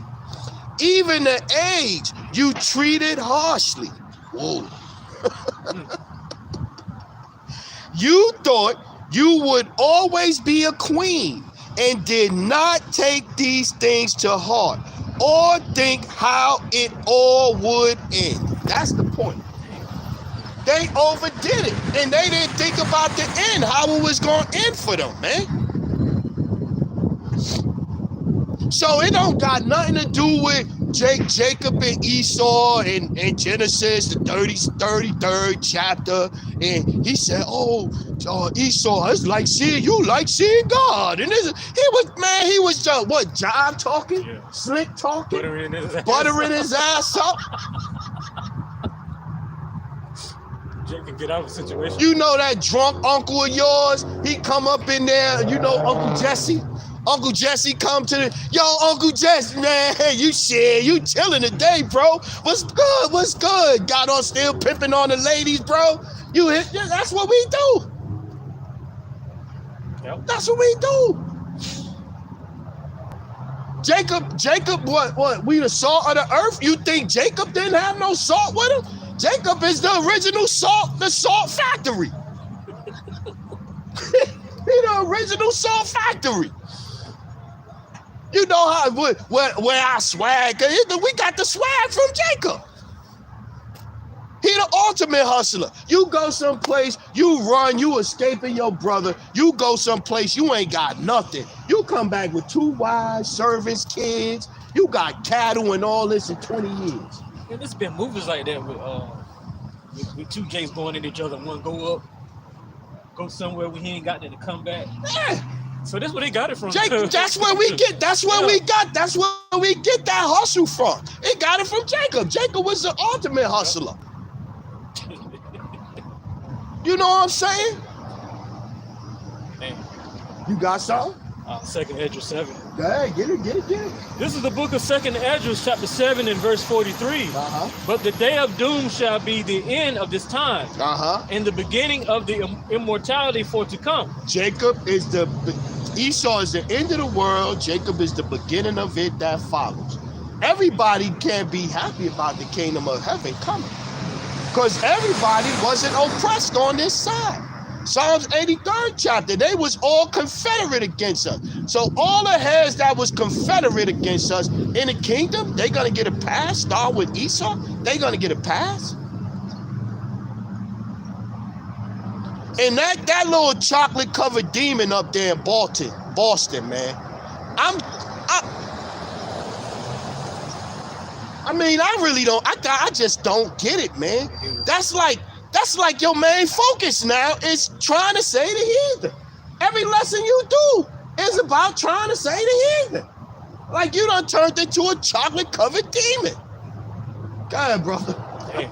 Even the aged you treated harshly. Whoa. You thought you would always be a queen and did not take these things to heart or think how it all would end. That's the point. They overdid it, and they didn't think about the end, how it was going to end for them, man. So it don't got nothing to do with Jacob and Esau in Genesis, the 33rd chapter. And he said, Esau, it's like seeing God. And he was just, what, jive talking? Yeah. Slick talking? Buttering his ass up. Jake can get out of the situation. You know that drunk uncle of yours? He come up in there, you know Uncle Jesse? Uncle Jesse come to Uncle Jesse, man, hey, you chilling today, bro. What's good? Got on still pimping on the ladies, bro. That's what we do. Yep. That's what we do. Jacob, what? We the salt of the earth? You think Jacob didn't have no salt with him? Jacob is the original salt, the salt factory. He the original salt factory. You know how where our swag, we got the swag from Jacob. He the ultimate hustler. You go someplace, you run, you escaping your brother, you go someplace, you ain't got nothing. You come back with 2 wives, servants, kids, you got cattle and all this in 20 years. And there's been movies like that with 2 Jakes going at each other, one go up, go somewhere where he ain't got there to come back. Yeah. So that's where they got it from. Jake, that's where we get that hustle from. It got it from Jacob. Jacob was the ultimate hustler. You know what I'm saying? Man. You got something? 2nd Esdras 7. Go ahead, get it. This is the book of 2nd Esdras, chapter 7 and verse 43. But the day of doom shall be the end of this time, and the beginning of the immortality for to come. Esau is the end of the world. Jacob is the beginning of it that follows. Everybody can't be happy about the kingdom of heaven coming, because everybody wasn't oppressed on this side. Psalms 83rd chapter, they was all confederate against us. So all the heads that was confederate against us in the kingdom, they gonna get a pass. Start with Esau, they gonna get a pass. And that little chocolate covered demon up there in Boston, man. I really don't. I just don't get it, man. That's like your main focus now is trying to say the heathen. Every lesson you do is about trying to say the heathen. Like you done turned into a chocolate covered demon. Go ahead, brother. Hey.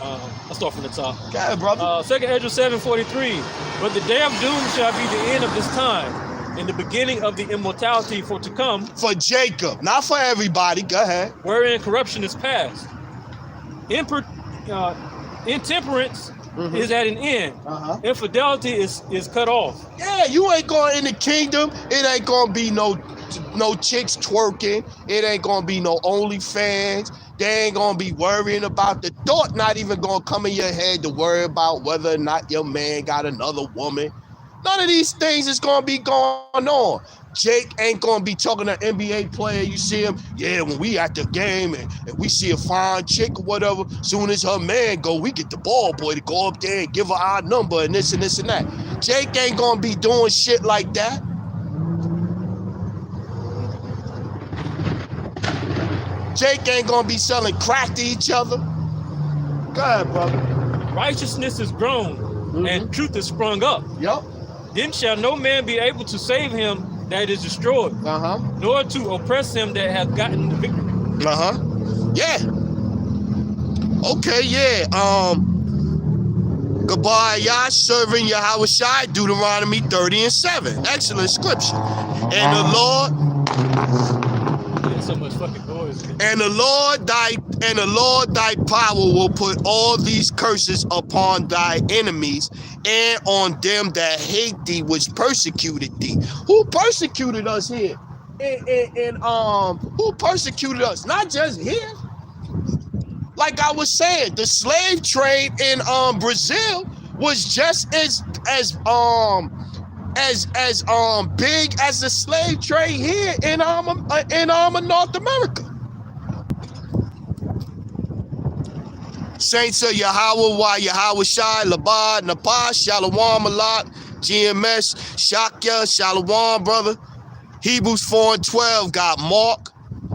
I'll start from the top. Go ahead, brother. 2nd Esdras 7:43. But the day of doom shall be the end of this time, and the beginning of the immortality for to come. For Jacob, not for everybody. Go ahead. Wherein corruption is past. Intemperance is at an end. Infidelity is cut off. Yeah, you ain't going in the kingdom. It ain't gonna be no chicks twerking. It ain't gonna be no OnlyFans. They ain't gonna be worrying about the thought, not even gonna come in your head to worry about whether or not your man got another woman. None of these things is gonna be going on. Jake ain't gonna be talking to an NBA player. You see him, yeah, when we at the game and we see a fine chick or whatever, soon as her man go, we get the ball boy to go up there and give her our number and this and this and that. Jake ain't gonna be doing shit like that. Jake ain't gonna be selling crack to each other. Go ahead, brother. Righteousness is grown and truth is sprung up. Yup. Then shall no man be able to save him that is destroyed, nor to oppress him that hath gotten the victory. Yeah. Okay, yeah. Goodbye, Yah, serving Yahweh Shai, Deuteronomy 30:7. Excellent scripture. And the Lord. So much fucking noise. And the Lord thy power will put all these curses upon thy enemies and on them that hate thee, which persecuted thee. Who persecuted us here? Who persecuted us? Not just here. Like I was saying, the slave trade in Brazil was just as big as the slave trade here in North America. Saints of Yahweh, Yahweh Shai, Labad, Napash, Shalom, Malak, GMS, Shakya, Shalom, brother. Hebrews 4:12 got Mark.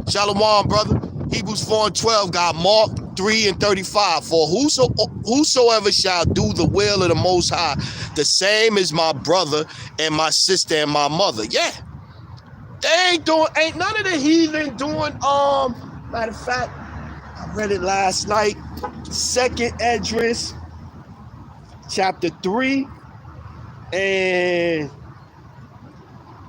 Shalom, brother. Hebrews 4:12 got Mark 3:35. For whosoever shall do the will of the Most High, the same is my brother and my sister and my mother. Yeah. They ain't none of the heathen doing, matter of fact, I read it last night. 2nd Esdras, chapter 3, and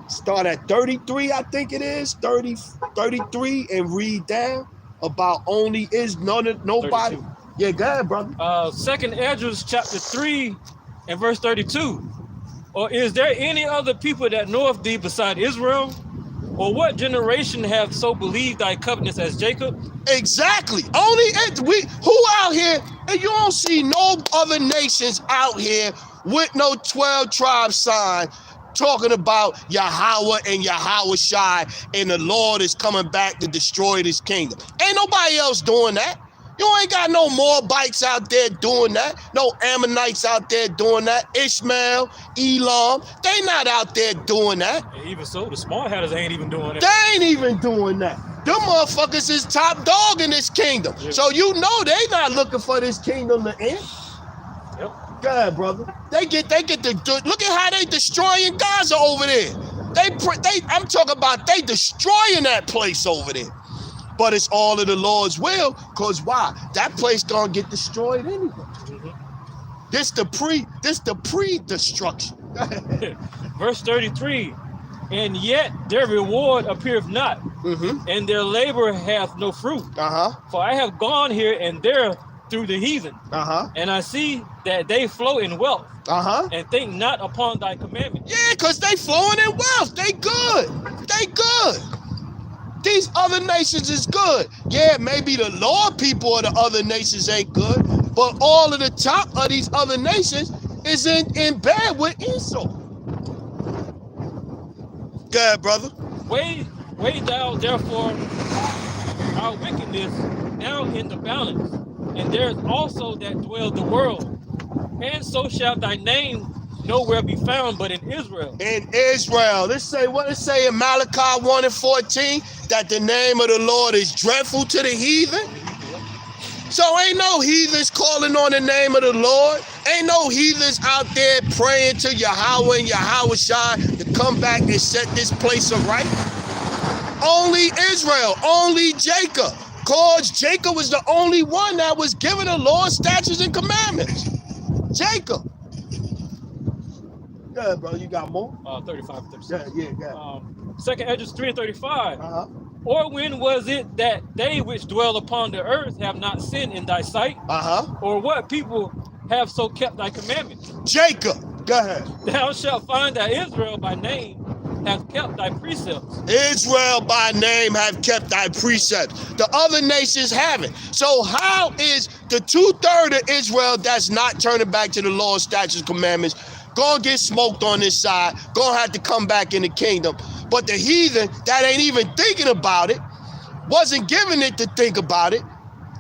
start at 33, I think it is, 33, and read down about only is nobody. 32. Yeah, go ahead, brother. 2nd Esdras chapter 3 and verse 32. Or is there any other people that knoweth thee beside Israel? Or what generation hath so believed thy covenants as Jacob? Exactly. Only who out here, and you don't see no other nations out here with no 12 tribe sign talking about Yahweh and Yahweh Shai, and the Lord is coming back to destroy this kingdom. Ain't nobody else doing that. You ain't got no Moabites out there doing that. No Ammonites out there doing that. Ishmael, Elam, they not out there doing that. And even so, the small hatters ain't even doing that. They ain't even doing that. Them motherfuckers is top dog in this kingdom. Yep. So you know they not looking for this kingdom to end. Yep. Go ahead, brother. They get the look at how they destroying Gaza over there. I'm talking about they destroying that place over there. But it's all of the Lord's will, because why? That place gonna get destroyed anyway. Mm-hmm. This the pre-destruction. Verse 33, and yet their reward appeareth not, and their labor hath no fruit. For I have gone here and there through the heathen, and I see that they flow in wealth, and think not upon thy commandments. Yeah, because they flowing in wealth. They good. They good. These other nations is good. Yeah, maybe the Lord people of the other nations ain't good, but all of the top of these other nations is in bed with Esau. Go ahead, brother. Weigh thou therefore our wickedness down in the balance, and there is also that dwell the world, and so shall thy name nowhere be found but in Israel. In Israel. What it say in Malachi 1:14? That the name of the Lord is dreadful to the heathen. So ain't no heathens calling on the name of the Lord. Ain't no heathens out there praying to Yahweh and Yahweh Shai to come back and set this place right. Only Israel, only Jacob. Cause Jacob was the only one that was given the Lord's statutes and commandments. Jacob. Yeah, bro, you got more? 35 and 36. Yeah. 2nd Esdras 3 and 35. Or when was it that they which dwell upon the earth have not sinned in thy sight? Or what people have so kept thy commandments? Jacob, go ahead. Thou shalt find that Israel by name hath kept thy precepts. Israel by name have kept thy precepts. The other nations haven't. So how is the 2/3 of Israel that's not turning back to the Lord's statutes and commandments gonna get smoked on this side, gonna have to come back in the kingdom? But the heathen that ain't even thinking about it, wasn't given it to think about it,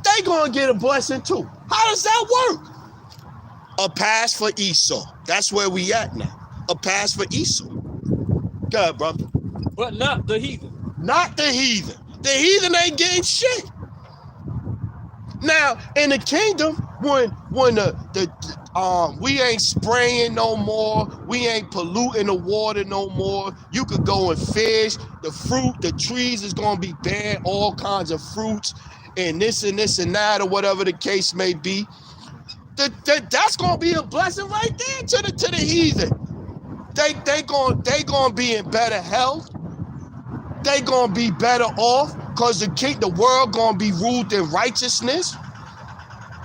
they gonna get a blessing too. How does that work? A pass for Esau. That's where we at now. A pass for Esau. Go ahead, brother. But not the heathen. Not the heathen. The heathen ain't getting shit. Now, in the kingdom, when we ain't spraying no more, we ain't polluting the water no more, you could go and fish, the fruit, the trees is gonna be bearing all kinds of fruits, and this and that, or whatever the case may be. That's gonna be a blessing right there to the heathen. They gonna be in better health. They gonna be better off, because the world gonna be ruled in righteousness.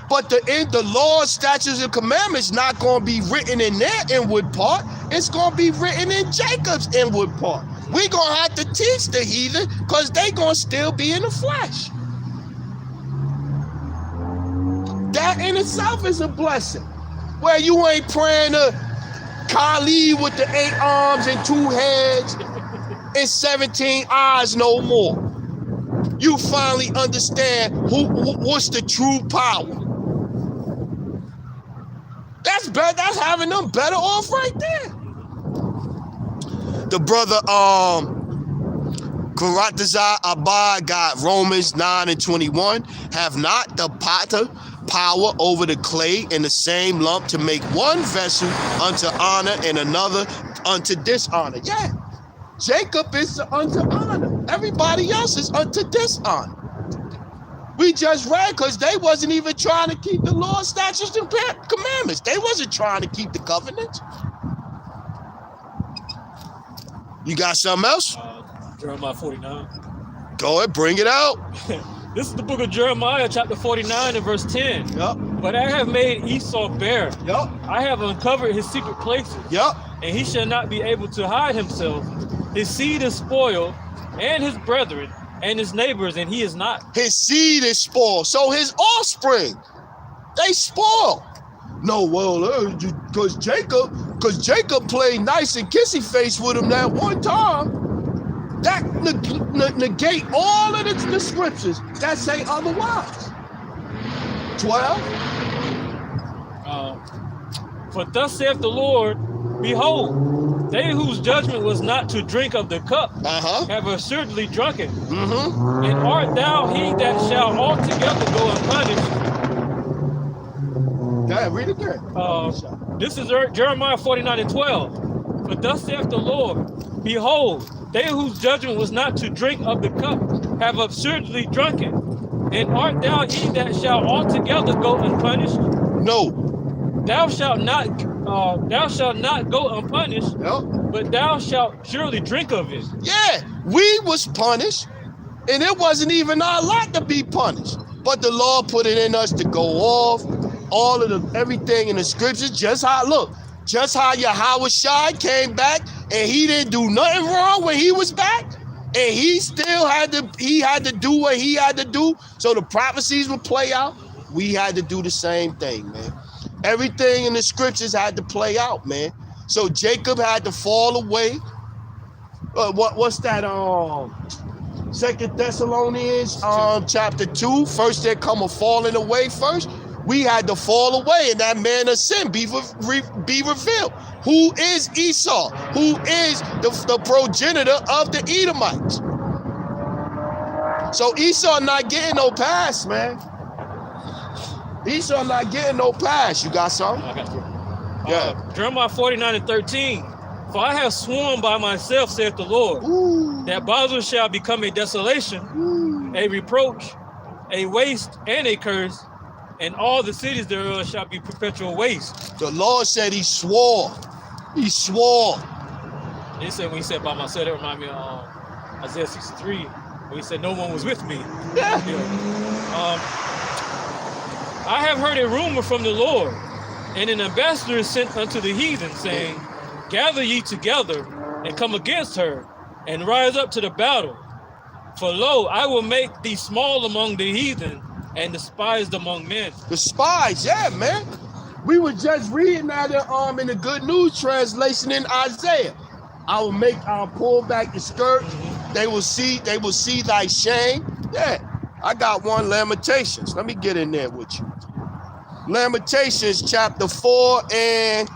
But the Lord's statutes and commandments not gonna be written in their inward part. It's gonna be written in Jacob's inward part. We gonna have to teach the heathen, because they gonna still be in the flesh. That in itself is a blessing. Where you ain't praying to Kali with the 8 arms and 2 heads and 17 eyes no more. You finally understand what's the true power. That's having them better off right there. The brother Karatazar Abba got Romans 9 and 21. Have not the potter power over the clay in the same lump to make one vessel unto honor and another unto dishonor? Yeah, Jacob is unto honor. Everybody else is unto dishonor. We just read because they wasn't even trying to keep the law, statutes, and commandments. They wasn't trying to keep the covenant. You got something else? Jeremiah 49. Go ahead, bring it out. This is the book of Jeremiah, chapter 49 and verse 10. Yup. But I have made Esau bare. Yup. I have uncovered his secret places. Yup. And he shall not be able to hide himself. His seed is spoiled, and his brethren, and his neighbors, and he is not. His seed is spoiled. So his offspring, they spoiled. No, well, because Jacob played nice and kissy face with him that one time. That negate all of the scriptures that say otherwise. 12. For thus saith the Lord, behold, they whose judgment was not to drink of the cup have assuredly drunken. And art thou he that shall altogether go unpunished? Read it again. This is Jeremiah 49 and 12. For thus saith the Lord, behold, they whose judgment was not to drink of the cup have absurdly drunken. And art thou he that shall altogether go unpunished? No. Thou shalt not go unpunished, but thou shalt surely drink of it. Yeah, we was punished, and it wasn't even our lot to be punished. But the Lord put it in us to go off all of everything in the scriptures. Just how Yahweh Shai came back, and he didn't do nothing wrong when he was back, and he still had to do what he had to do, so the prophecies would play out. We had to do the same thing, man. Everything in the scriptures had to play out, man. So Jacob had to fall away. What's that? 2 Thessalonians chapter 2. First there come a falling away first. We had to fall away, and that man of sin be revealed. Who is Esau? Who is the progenitor of the Edomites? So Esau not getting no pass, man. Esau not getting no pass. You got something? I got you. Yeah. Jeremiah 49 and 13. For I have sworn by myself, saith the Lord, that Basel shall become a desolation, a reproach, a waste, and a curse, and all the cities thereof shall be perpetual waste. The Lord said he swore. He swore. He said, when he said by myself, that reminded me of Isaiah 63, where he said, no one was with me. Yeah. I have heard a rumor from the Lord, and an ambassador is sent unto the heathen, saying, gather ye together, and come against her, and rise up to the battle. For lo, I will make thee small among the heathen, and despised among men. The spies, yeah, man. We were just reading that in the Good News translation in Isaiah. I'll pull back the skirt. They will see thy shame. Yeah, I got one, Lamentations. Let me get in there with you. Lamentations chapter 4 and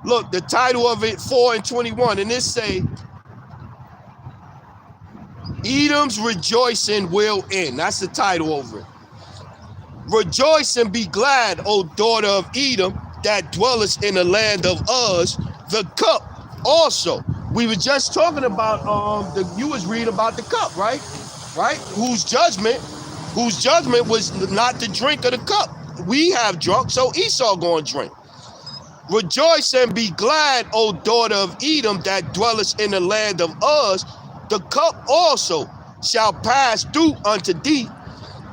look, the title of it 4 and 21, and this say, Edom's rejoicing will end. That's the title over it. Rejoice and be glad, O daughter of Edom, that dwellest in the land of Uz, the cup also. We were just talking about you was reading about the cup, right? Right? Whose judgment was not to drink of the cup. We have drunk, so Esau gonna drink. Rejoice and be glad, O daughter of Edom, that dwellest in the land of Uz. The cup also shall pass through unto thee.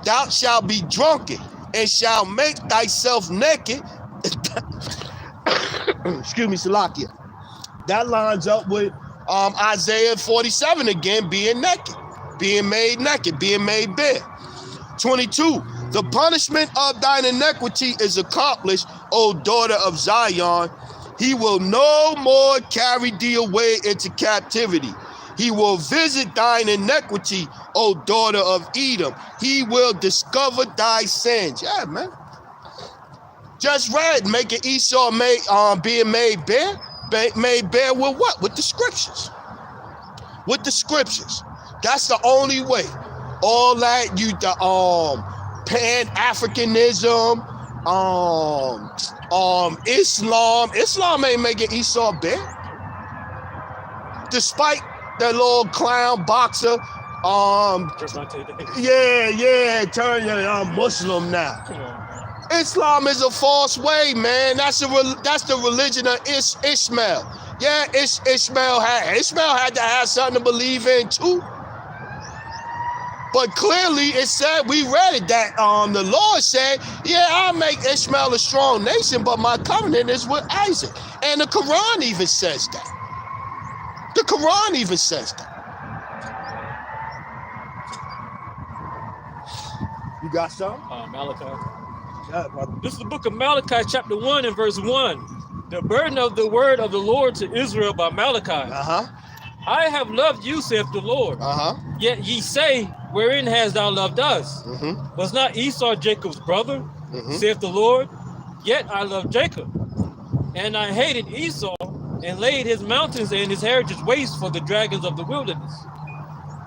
Thou shalt be drunken, and shalt make thyself naked. Excuse me, Salakia. That lines up with Isaiah 47 again, being naked, being made naked, being made bare. 22. The punishment of thine iniquity is accomplished, O daughter of Zion. He will no more carry thee away into captivity. He will visit thine iniquity, O daughter of Edom. He will discover thy sins. Yeah, man. Just read, making Esau being made bare. Made bare with what? With the scriptures. with the scriptures. That's the only way. All that Pan-Africanism, Islam ain't making Esau big. Despite that little clown boxer, turn your Muslim now. Islam is a false way, man. That's the religion of Ishmael. Yeah, Ishmael had to have something to believe in too. But clearly it said, we read it, that the Lord said, yeah, I'll make Ishmael a strong nation, but my covenant is with Isaac. And the Quran even says that. The Quran even says that. You got something? Malachi. Yeah, brother. This is the book of Malachi, chapter 1 and verse 1. The burden of the word of the Lord to Israel by Malachi. I have loved you, saith the Lord. Yet ye say, wherein hast thou loved us? Was not Esau Jacob's brother, saith the Lord? Yet I loved Jacob. And I hated Esau, and laid his mountains and his heritage waste for the dragons of the wilderness.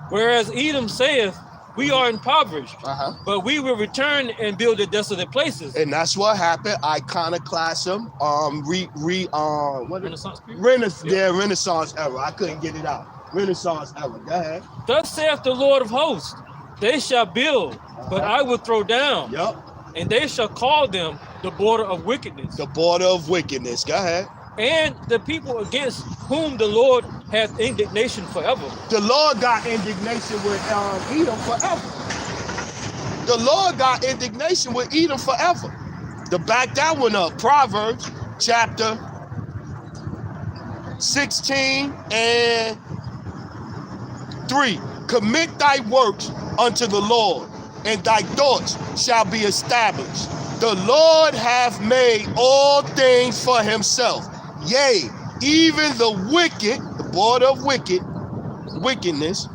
Whereas Edom saith, we are impoverished, but we will return and build the desolate places. And that's what happened. Iconoclasm, Renaissance period? Renaissance era. I couldn't get it out. Renaissance era. Go ahead. Thus saith the Lord of hosts, they shall build, but I will throw down. Yep. And they shall call them the border of wickedness. The border of wickedness. Go ahead. And the people against whom the Lord hath indignation forever. The Lord got indignation with Edom forever. The Lord got indignation with Edom forever. To back that one up, Proverbs chapter 16 and 3. Commit thy works unto the Lord, and thy thoughts shall be established. The Lord hath made all things for himself. Yea, even the wicked, the border of wickedness,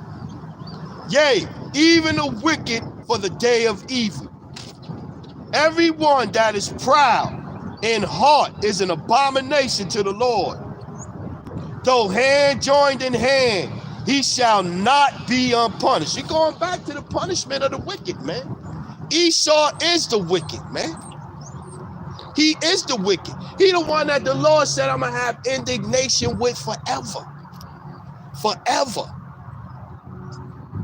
yea, even the wicked for the day of evil. Everyone that is proud in heart is an abomination to the Lord. Though hand joined in hand, he shall not be unpunished. You're going back to the punishment of the wicked, man. Esau is the wicked, man. He is the wicked. He the one that the Lord said I'm going to have indignation with forever. Forever.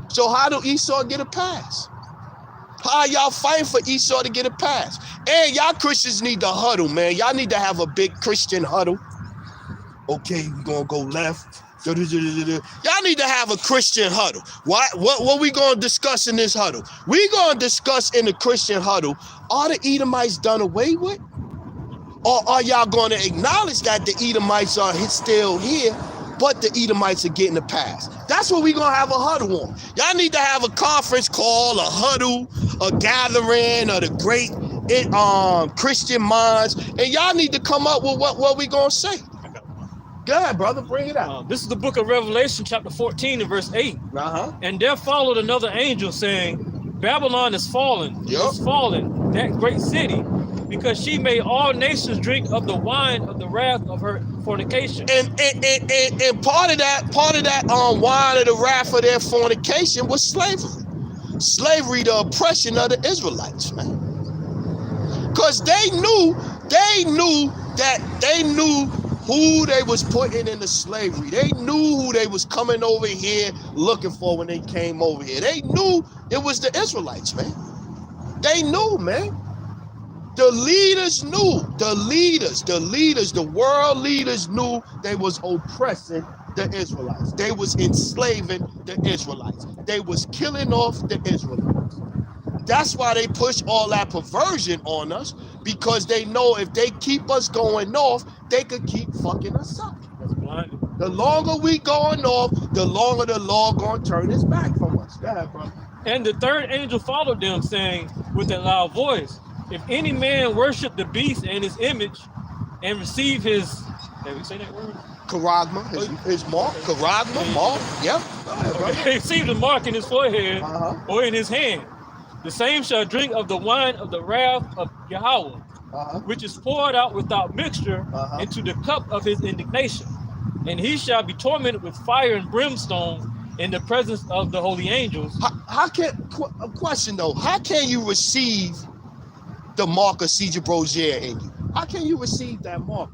So how do Esau get a pass? How y'all fighting for Esau to get a pass? And y'all Christians need to huddle, man. Y'all need to have a big Christian huddle. Okay, we're going to go left. Y'all need to have a Christian huddle. What we going to discuss in this huddle? We going to discuss in the Christian huddle, are the Edomites done away with? Or are y'all going to acknowledge that the Edomites are still here, but the Edomites are getting a pass? That's what we going to have a huddle on. Y'all need to have a conference call, a huddle, a gathering of the great Christian minds, and y'all need to come up with what we going to say. Go ahead, brother, bring it out. This is the book of Revelation, chapter 14 and verse 8. And there followed another angel saying, Babylon is fallen, is fallen, that great city, because she made all nations drink of the wine of the wrath of her fornication. And part of that wine of the wrath of their fornication was slavery. Slavery, the oppression of the Israelites, man. Because they knew who they was putting into slavery. They knew who they was coming over here looking for when they came over here. They knew it was the Israelites, man. They knew, man. The leaders knew. The world leaders knew they was oppressing the Israelites. They was enslaving the Israelites. They was killing off the Israelites. That's why they push all that perversion on us, because they know if they keep us going north, they could keep fucking us up. That's blinded. The longer we going north, the longer the Lord gonna turn his back from us. Go ahead, brother. And the third angel followed them, saying with a loud voice, if any man worship the beast and his image and receive his, can we say that word? Charagma, his mark, charagma, mark, yep. Okay. Receive the mark in his forehead or in his hand. The same shall drink of the wine of the wrath of Yahweh, which is poured out without mixture into the cup of his indignation. And he shall be tormented with fire and brimstone in the presence of the holy angels. How can, a question though, how can you receive the mark of Caesar Borgia in you? How can you receive that mark?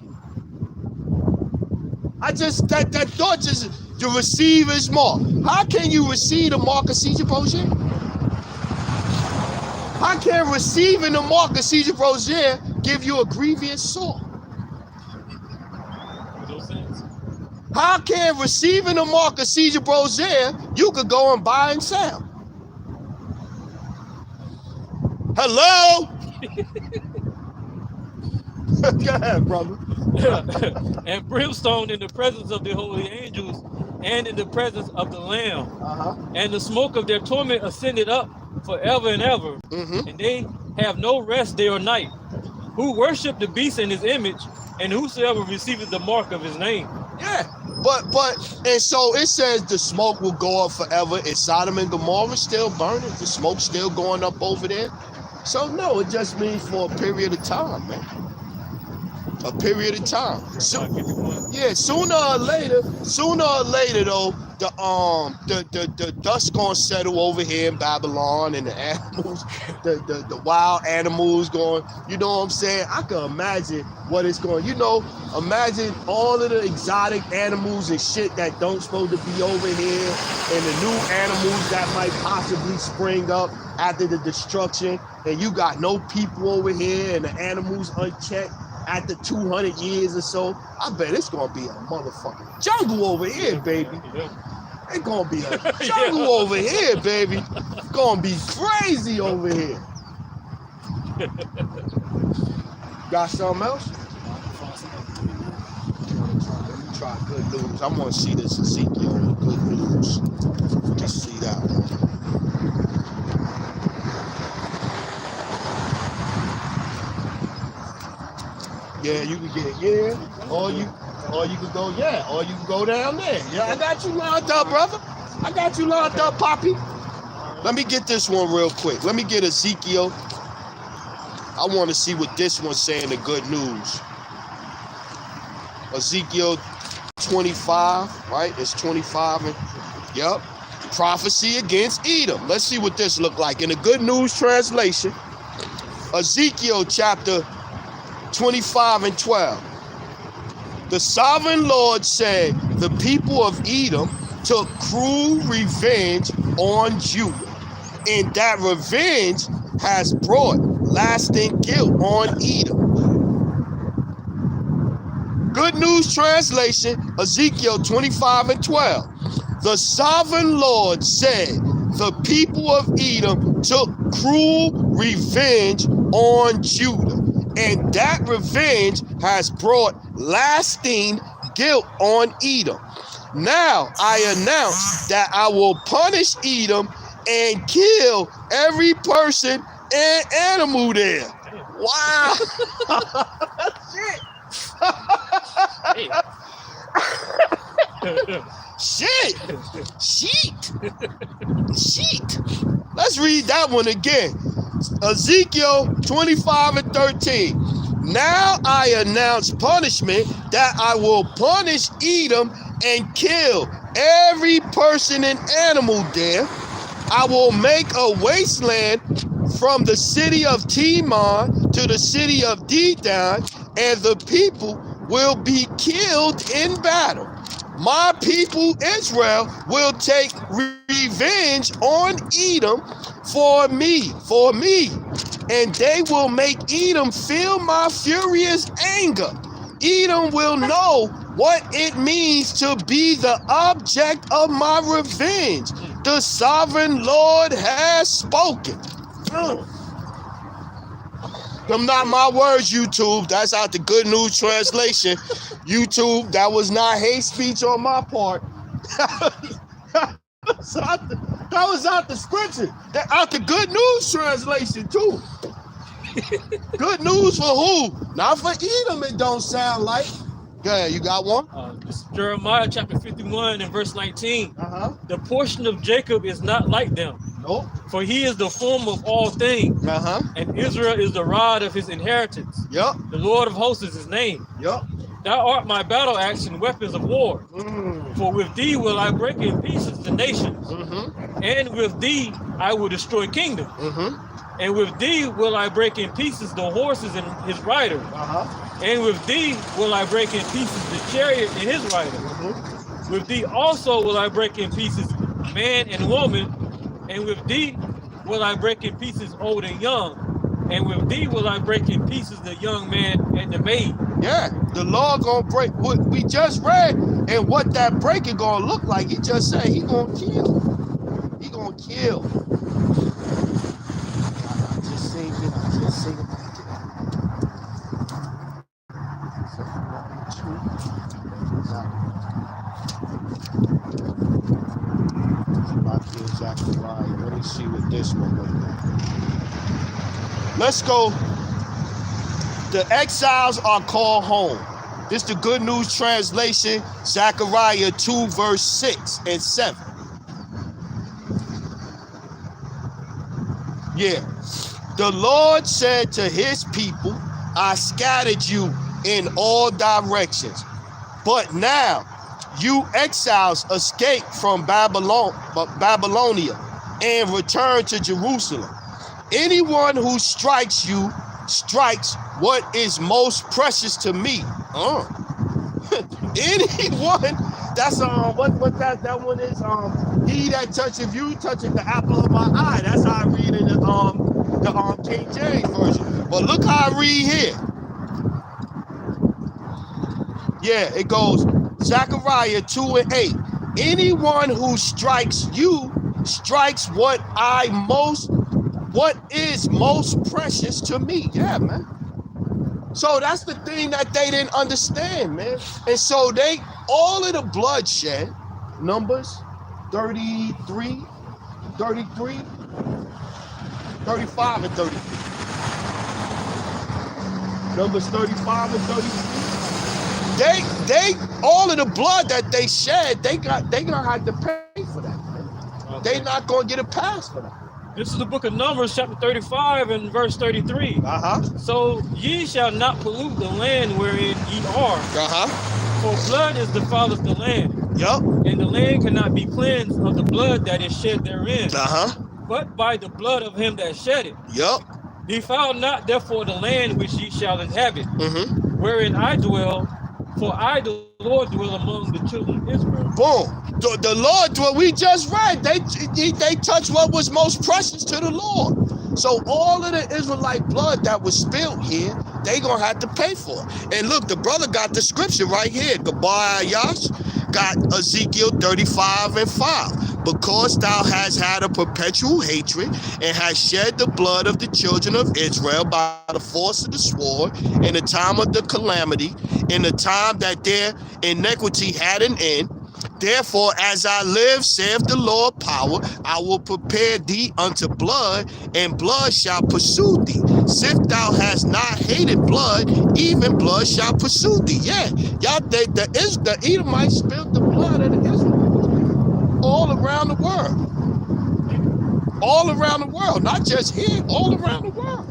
That thought just to receive his mark. How can you receive the mark of Caesar Borgia? How can receiving the mark of Caesar Borgia give you a grievous sore? How can receiving the mark of Caesar Borgia, you could go and buy and sell? Hello? Go ahead, brother. And brimstone in the presence of the holy angels and in the presence of the Lamb. And the smoke of their torment ascended up forever and ever. And they have no rest day or night, who worship the beast in his image, and whosoever receiveth the mark of his name. Yeah, and so it says the smoke will go up forever. Is Sodom and Gomorrah still burning? The smoke still going up over there? So no, it just means for a period of time, man. A period of time. So, yeah, sooner or later though, the dust gonna settle over here in Babylon, and the animals, the wild animals going, you know what I'm saying? I can imagine what it's going, imagine all of the exotic animals and shit that don't supposed to be over here, and the new animals that might possibly spring up after the destruction, and you got no people over here, and the animals unchecked. After 200 years or so, I bet it's gonna be a motherfucking jungle over here, baby. It's gonna be a jungle over here, baby. It's gonna be crazy over here. Got something else? Let me try good news. I want to see this Ezekiel on good news. Let's see that one. Yeah, you can get or you could go, or you can go down there. Yeah, I got you lined up, brother. I got you lined up, Poppy. Let me get this one real quick. Let me get Ezekiel. I want to see what this one's saying, the good news. Ezekiel 25, right? It's 25. Yep. Prophecy against Edom. Let's see what this look like. In the Good News translation, Ezekiel chapter 25 and 12. The sovereign Lord said, the people of Edom took cruel revenge on Judah, and that revenge has brought lasting guilt on Edom. Good News translation, Ezekiel 25 and 12. The sovereign Lord said, the people of Edom took cruel revenge on Judah, and that revenge has brought lasting guilt on Edom. Now I announce that I will punish Edom and kill every person and animal there. Wow. Shit. Sheet. Let's read that one again. Ezekiel 25 and 13. Now I announce punishment that I will punish Edom and kill every person and animal there. I will make a wasteland from the city of Timon to the city of Dedan, and the people will be killed in battle. My people Israel will take revenge on Edom for me, and they will make Edom feel my furious anger. Edom will know what it means to be the object of my revenge. The sovereign Lord has spoken. Them not my words, YouTube. That's out the Good News translation. YouTube, that was not hate speech on my part. That was out the scripture. Out the Good News translation, too. Good news for who? Not for Edom, it don't sound like. Go ahead, you got one? This is Jeremiah chapter 51 and verse 19. The portion of Jacob is not like them. Nope. For he is the form of all things. And Israel is the rod of his inheritance. Yep. The Lord of hosts is his name. Yep. Thou art my battle axe and weapons of war. For with thee will I break in pieces the nations, and with thee I will destroy kingdoms. And with thee will I break in pieces the horses and his rider. And with thee will I break in pieces the chariot and his rider. With thee also will I break in pieces man and woman. And with thee will I break in pieces old and young. And with thee will I break in pieces the young man and the maid. Yeah, the Lord gonna break what we just read, and what that breaking gonna look like. He just said he gonna kill. He gonna kill. I just seen it. I just seen it. Let me see what this one was. Let's go. The exiles are called home. This is the Good News Translation, Zechariah 2, verse 6 and 7. Yeah. The Lord said to his people, I scattered you in all directions. But now you exiles escape from Babylonia and return to Jerusalem. Anyone who strikes you strikes what is most precious to me. Anyone, that's what that one is. He that toucheth you toucheth the apple of my eye. That's how I read in the King James version. But look how I read here. Yeah, it goes Zechariah 2 and 8. Anyone who strikes you strikes what is most precious to me. Yeah, man. So that's the thing that they didn't understand, man. And so all of the bloodshed, Numbers 33, 35 and 33. Numbers 35 and 33. All of the blood that they shed, they gonna have to pay for that, man. Okay. They not gonna get a pass for that. This is the book of Numbers, chapter 35 and verse 33. So ye shall not pollute the land wherein ye are. For blood is defileth the land. And the land cannot be cleansed of the blood that is shed therein. But by the blood of him that shed it. Defile not therefore the land which ye shall inhabit, wherein I dwell, for I, the Lord, dwell among the children of Israel. Boom. The Lord, what we just read, they touched what was most precious to the Lord. So all of the Israelite blood that was spilled here, they gonna have to pay for it. And look, the brother got the scripture right here. Gabar Ayash got Ezekiel 35 and 5. Because thou hast had a perpetual hatred and hast shed the blood of the children of Israel by the force of the sword in the time of the calamity, in the time that their iniquity had an end. Therefore, as I live, saith the Lord power, I will prepare thee unto blood, and blood shall pursue thee. If thou hast not hated blood, even blood shall pursue thee. Yeah, y'all, the Edomites spilled the blood of the Israelites all around the world. All around the world, not just here, all around the world.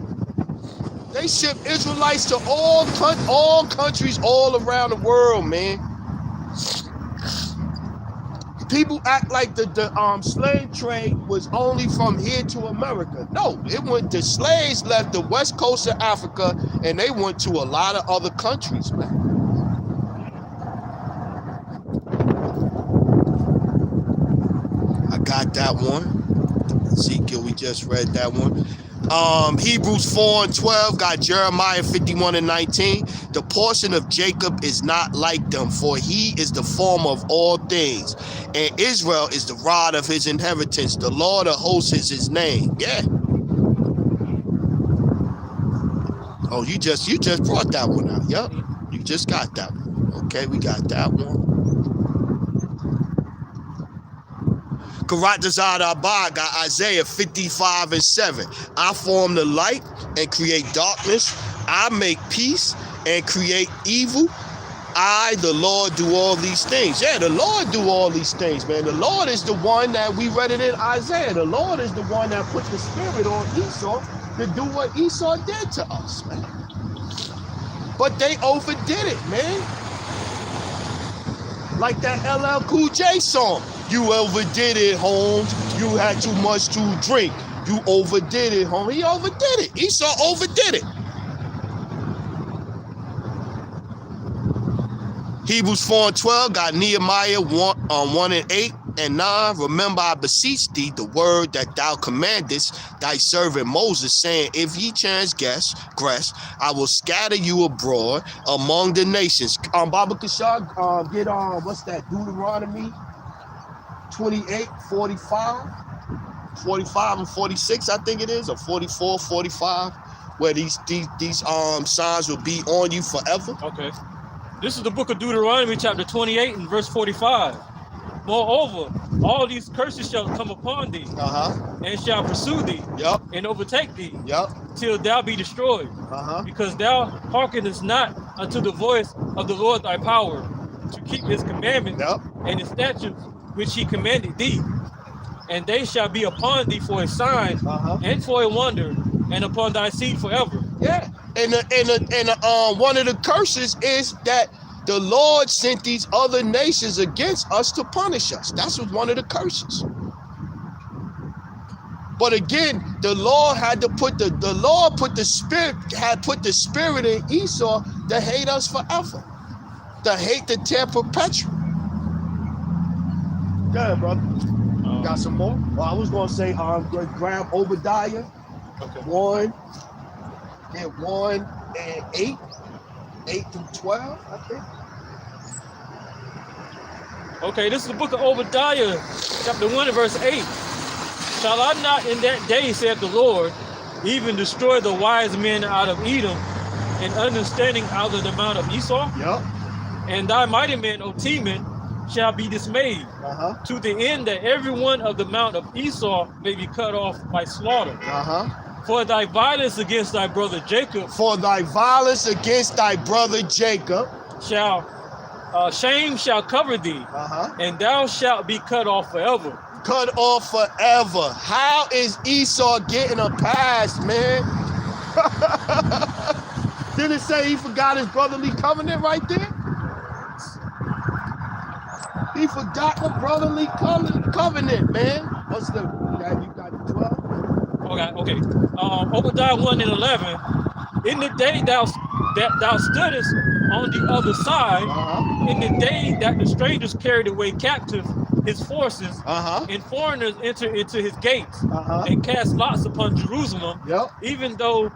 They ship Israelites to all countries all around the world, man. People act like the slave trade was only from here to America. No, the slaves left the west coast of Africa and they went to a lot of other countries, man. I got that one. Ezekiel, we just read that one. Hebrews 4 and 12 got Jeremiah 51 and 19. The portion of Jacob is not like them, for he is the form of all things, and Israel is the rod of his inheritance. The Lord of hosts is his name. Yeah. Oh, you just brought that one out. Yep. You just got that one. Okay, we got that one. Karat Abba got Isaiah 55 and 7. I form the light and create darkness. I make peace and create evil. I, the Lord, do all these things. Yeah, the Lord do all these things, man. The Lord is the one that we read it in Isaiah. The Lord is the one that put the spirit on Esau to do what Esau did to us, man. But they overdid it, man. Like that LL Cool J song. You overdid it, Holmes. You had too much to drink. You overdid it, Holmes. He overdid it. Esau overdid it. Hebrews 4:12 got Nehemiah 1:8 and 9. Remember, I beseech thee the word that thou commandest thy servant Moses, saying, if ye transgress, I will scatter you abroad among the nations. Baba Kashar, get what's that? Deuteronomy 28:45, 45 and 46, I think it is, or 44, 45, where these signs will be on you forever. Okay. This is the book of Deuteronomy, chapter 28 and verse 45. Moreover, all these curses shall come upon thee, and shall pursue thee, and overtake thee, till thou be destroyed, because thou hearkenest not unto the voice of the Lord thy power, to keep his commandments and his statutes which he commanded thee. And they shall be upon thee for a sign and for a wonder, and upon thy seed forever. Yeah. And one of the curses is that the Lord sent these other nations against us to punish us. That's one of the curses. But again, the Lord had to put the spirit in Esau to hate us forever, to hate the tear perpetual. Go ahead, brother. Got some more? Well, I was gonna say, grab Obadiah. Okay. 1 and 8 through 12, I think. Okay, this is the book of Obadiah, chapter 1 and verse 8. Shall I not in that day, saith the Lord, even destroy the wise men out of Edom, and understanding out of the mount of Esau? Yep. And thy mighty men, O Teman, shall be dismayed, to the end that every one of the mount of Esau may be cut off by slaughter. For thy violence against thy brother Jacob. For thy violence against thy brother Jacob. Shame shall cover thee, and thou shalt be cut off forever. Cut off forever. How is Esau getting a pass, man? Didn't it say he forgot his brotherly covenant right there? He forgot the brotherly covenant, man. What's the, you got the 12? Okay. Obadiah 1 and 11. In the day that thou stoodest on the other side, in the day that the strangers carried away captive his forces, and foreigners entered into his gates, and cast lots upon Jerusalem, even thou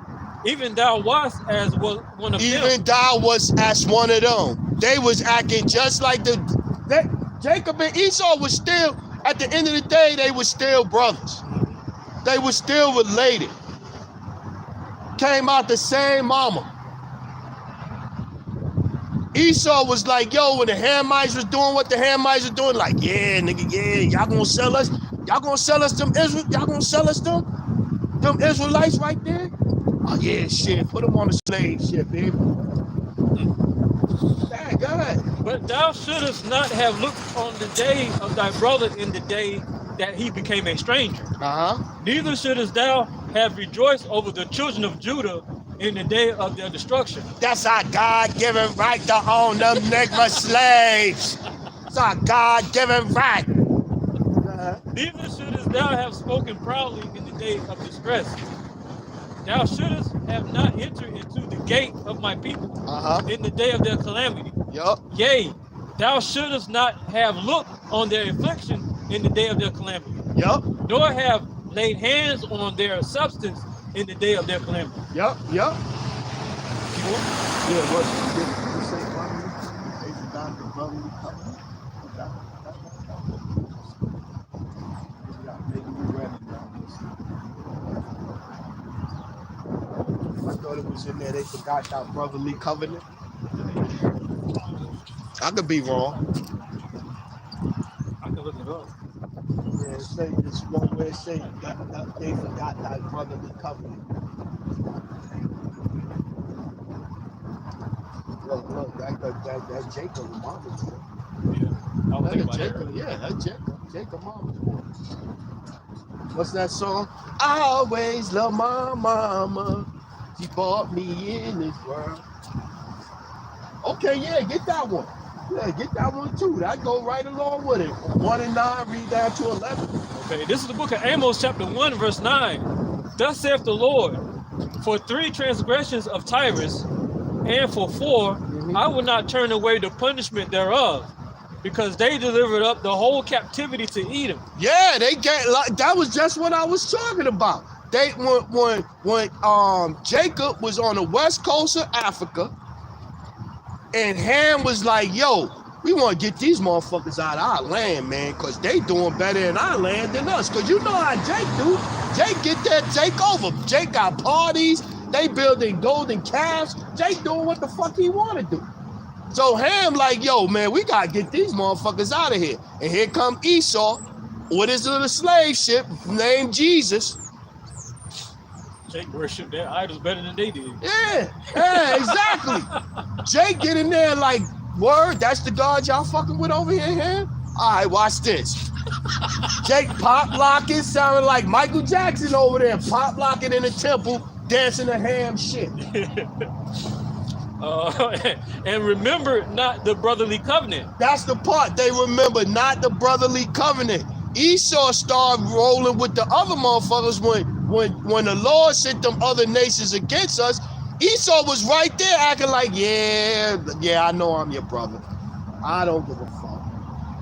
wast as one of them. Even thou was as one of them. They was acting just like Jacob and Esau was still, at the end of the day, they were still brothers. They were still related. Came out the same mama. Esau was like, yo, when the Hamites was doing what the Hamites were doing, like, yeah, nigga, yeah, y'all gonna sell us them Israelites right there? Oh yeah, shit, put them on the slave ship, baby. Thank God. But thou shouldest not have looked on the day of thy brother in the day that he became a stranger. Neither shouldest thou have rejoiced over the children of Judah in the day of their destruction. That's our God-given right to own them nigga slaves. It's our God-given right. Neither shouldest thou have spoken proudly in the day of distress. Thou shouldest have not entered into the gate of my people in the day of their calamity. Yea, thou shouldest not have looked on their affliction in the day of their calamity. Nor have laid hands on their substance in the day of their calamity. Yeah, what? I thought it was in there. They forgot that brotherly covenant. I could be wrong. I can look it up. Yeah, it's one way to say that they forgot that brotherly covenant. Look, that Jacob mama's boy. That's Jacob mama's boy. What's that song? I always love my mama. She brought me in this world. Okay, yeah, get that one. Yeah, get that one too. That go right along with it. 1 and 9, read down to 11. Okay, this is the book of Amos, chapter 1, verse 9. Thus saith the Lord, for 3 transgressions of Tyrus, and for 4, I will not turn away the punishment thereof, because they delivered up the whole captivity to Edom. Yeah, they get like that was just what I was talking about. They when Jacob was on the west coast of Africa, and Ham was like, yo, we want to get these motherfuckers out of our land, man, because they doing better in our land than us. Because you know how Jake do. Jake get there, take over. Jake got parties. They building golden calves. Jake doing what the fuck he want to do. So Ham like, yo, man, we got to get these motherfuckers out of here. And here come Esau with his little slave ship named Jesus. Jake worshiped their idols better than they did. Yeah, exactly. Jake get in there like, word, that's the God y'all fucking with over here, Ham? All right, watch this. Jake pop locking, sounding like Michael Jackson over there, pop locking in the temple, dancing the Ham shit. And remember not the brotherly covenant. That's the part. They remember not the brotherly covenant. Esau started rolling with the other motherfuckers when the Lord sent them other nations against us. Esau was right there acting like, yeah, I know I'm your brother. I don't give a fuck.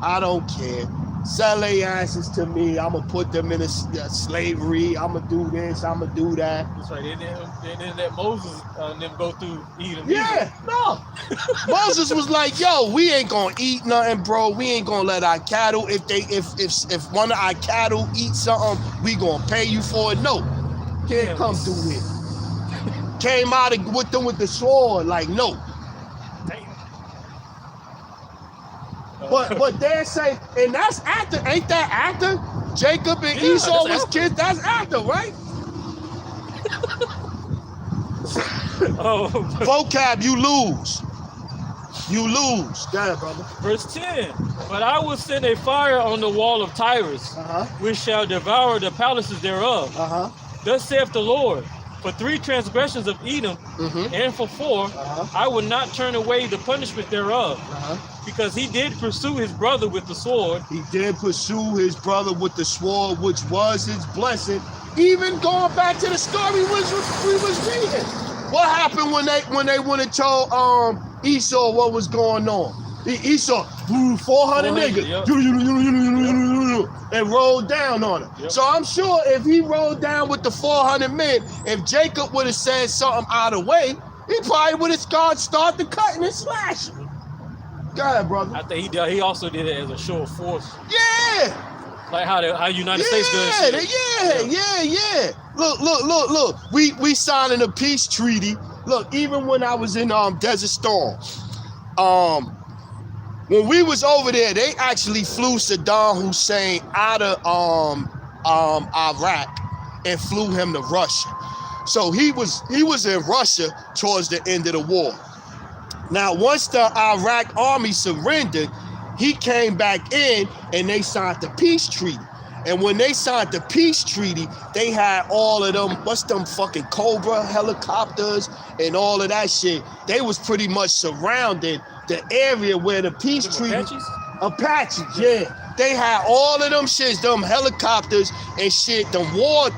I don't care. Sell their asses to me. I'm going to put them in a slavery. I'm going to do this. I'm going to do that. That's right. They didn't let Moses and them go through Edom. Yeah, no. Moses was like, yo, we ain't going to eat nothing, bro. We ain't going to let our cattle, if one of our cattle eats something, we going to pay you for it. No. Can't come through here. Came out with them with the sword, like, no. But they're saying, and that's after, ain't that after Jacob and Esau was kids? That's after, right? Vocab, you lose. You lose. Got it, brother. Verse 10. But I will send a fire on the wall of Tyrus, which shall devour the palaces thereof. Thus saith the Lord, for 3 transgressions of Edom, and for 4, I will not turn away the punishment thereof, because he did pursue his brother with the sword. He did pursue his brother with the sword, which was his blessing. Even going back to the story we was reading. What happened when they went and told Esau what was going on? Esau, 400 niggas, and rolled down on him. So I'm sure if he rolled down with the 400 men, if Jacob would have said something out of the way, he probably would have started cutting and slashing. Go ahead, brother. I think he also did it as a show of force. Yeah. Like how United States does. Yeah. Look. We signing a peace treaty. Look, even when I was in Desert Storm, when we was over there, they actually flew Saddam Hussein out of Iraq and flew him to Russia. So he was in Russia towards the end of the war. Now, once the Iraq army surrendered, he came back in and they signed the peace treaty. And when they signed the peace treaty, they had all of them, what's them fucking Cobra helicopters and all of that shit. They was pretty much surrounding the area where the peace treaty. Apaches, yeah. They had all of them shits, them helicopters and shit, them war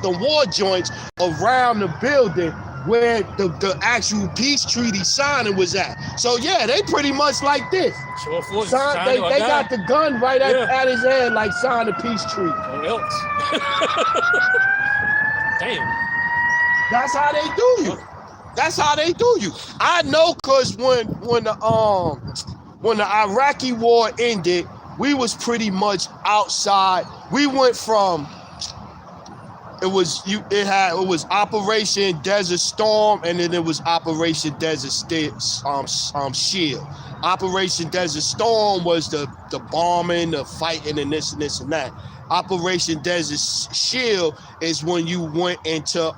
joints around the building where the actual peace treaty signing was at. So yeah, they pretty much like this. They got the gun right at his head, like sign the peace treaty. Or else. Damn. That's how they do you. That's how they do you. I know, cause when the Iraqi war ended, we was pretty much outside. We went from it was Operation Desert Storm, and then it was Operation Desert Shield. Operation Desert Storm was the bombing, the fighting, and this and that. Operation Desert Shield is when you went into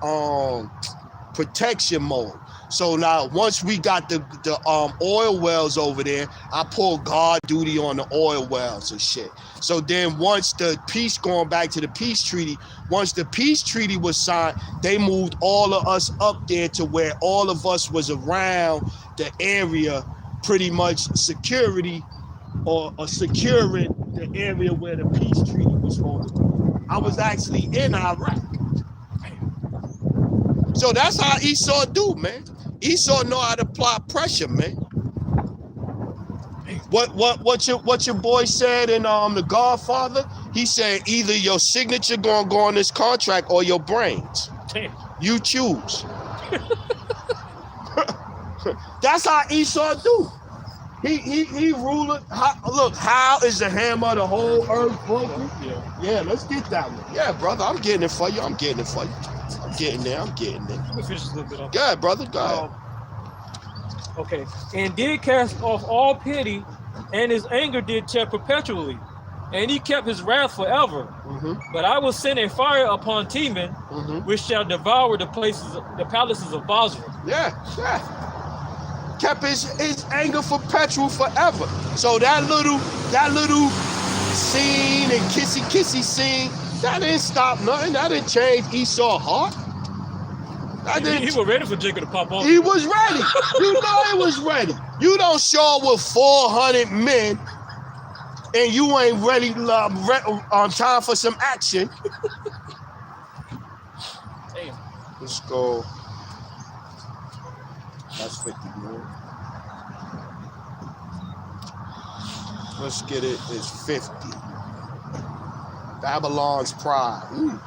protection mode. So now, once we got the oil wells over there, I pulled guard duty on the oil wells and shit. So then once the peace, going back to the peace treaty, once the peace treaty was signed, they moved all of us up there to where all of us was around the area, pretty much security or securing the area where the peace treaty was supposed to be. I was actually in Iraq. So that's how Esau do, man. Esau know how to apply pressure, man. What your boy said in The Godfather? He said either your signature gonna go on this contract or your brains. Damn. You choose. That's how Esau do. He ruling. Look, how is the hammer of the whole earth broken? Yeah, let's get that one. Yeah, brother, I'm getting it for you. I'm getting there. Let me finish this a little bit off. Go ahead, brother. Go ahead. Okay. And did cast off all pity, and his anger did check perpetually. And he kept his wrath forever. Mm-hmm. But I will send a fire upon Teman, which shall devour the palaces of Basra. Yeah. Kept his anger perpetual forever. So that little scene and kissy scene, that didn't stop nothing. That didn't change Esau's heart. He was ready for Jacob to pop off. He was ready. You know he was ready. You don't show up with 400 men and you ain't ready on time for some action. Damn. Let's go. That's 50 more. Let's get it. It's 50. Babylon's pride. Ooh.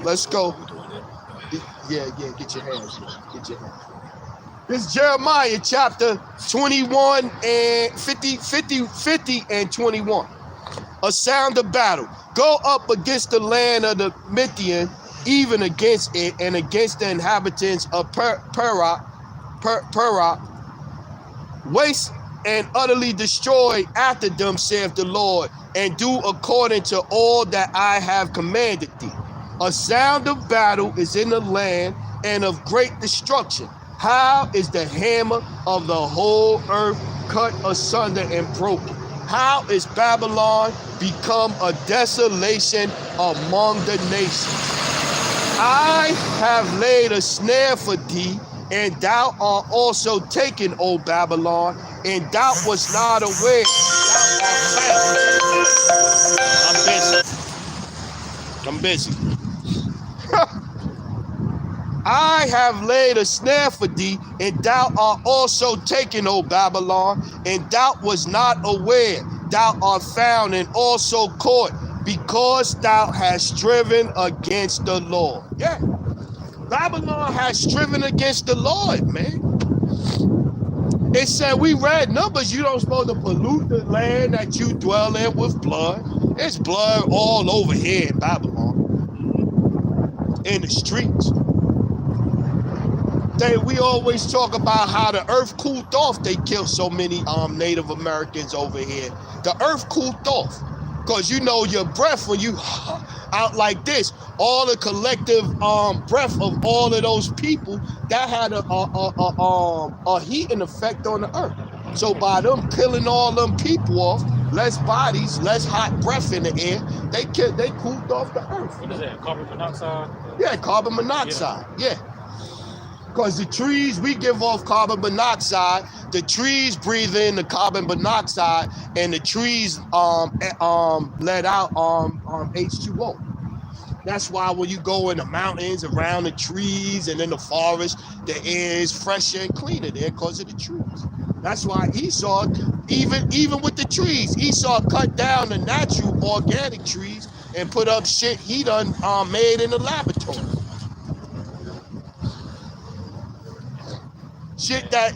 Let's go. Yeah, get your hands. This is Jeremiah chapter 21 and 50 and 21. A sound of battle. Go up against the land of the Midian, even against it, and against the inhabitants of Perak. Waste and utterly destroy after them, saith the Lord, and do according to all that I have commanded thee. A sound of battle is in the land, and of great destruction. How is the hammer of the whole earth cut asunder and broken? How is Babylon become a desolation among the nations? I have laid a snare for thee, and thou art also taken, O Babylon, and thou wast not aware. I'm busy. I have laid a snare for thee, and thou art also taken, O Babylon, and thou wast not aware. Thou art found and also caught, because thou hast striven against the Lord. Yeah. Babylon has striven against the Lord, man. It said, we read Numbers, you don't supposed to pollute the land that you dwell in with blood. There's blood all over here in Babylon. In the streets. We always talk about how the earth cooled off. They killed so many Native Americans over here. The earth cooled off. Because you know your breath, when you out like this, all the collective breath of all of those people, that had a heating effect on the earth. So by them killing all them people off, less bodies, less hot breath in the air, they cooled off the earth. What is that, carbon monoxide? Yeah, carbon monoxide, yeah. Because the trees, we give off carbon monoxide, the trees breathe in the carbon monoxide, and the trees let out H2O. That's why when you go in the mountains, around the trees, and in the forest, the air is fresher and cleaner there because of the trees. That's why Esau, even with the trees, Esau cut down the natural organic trees and put up shit he done made in the laboratory. Shit that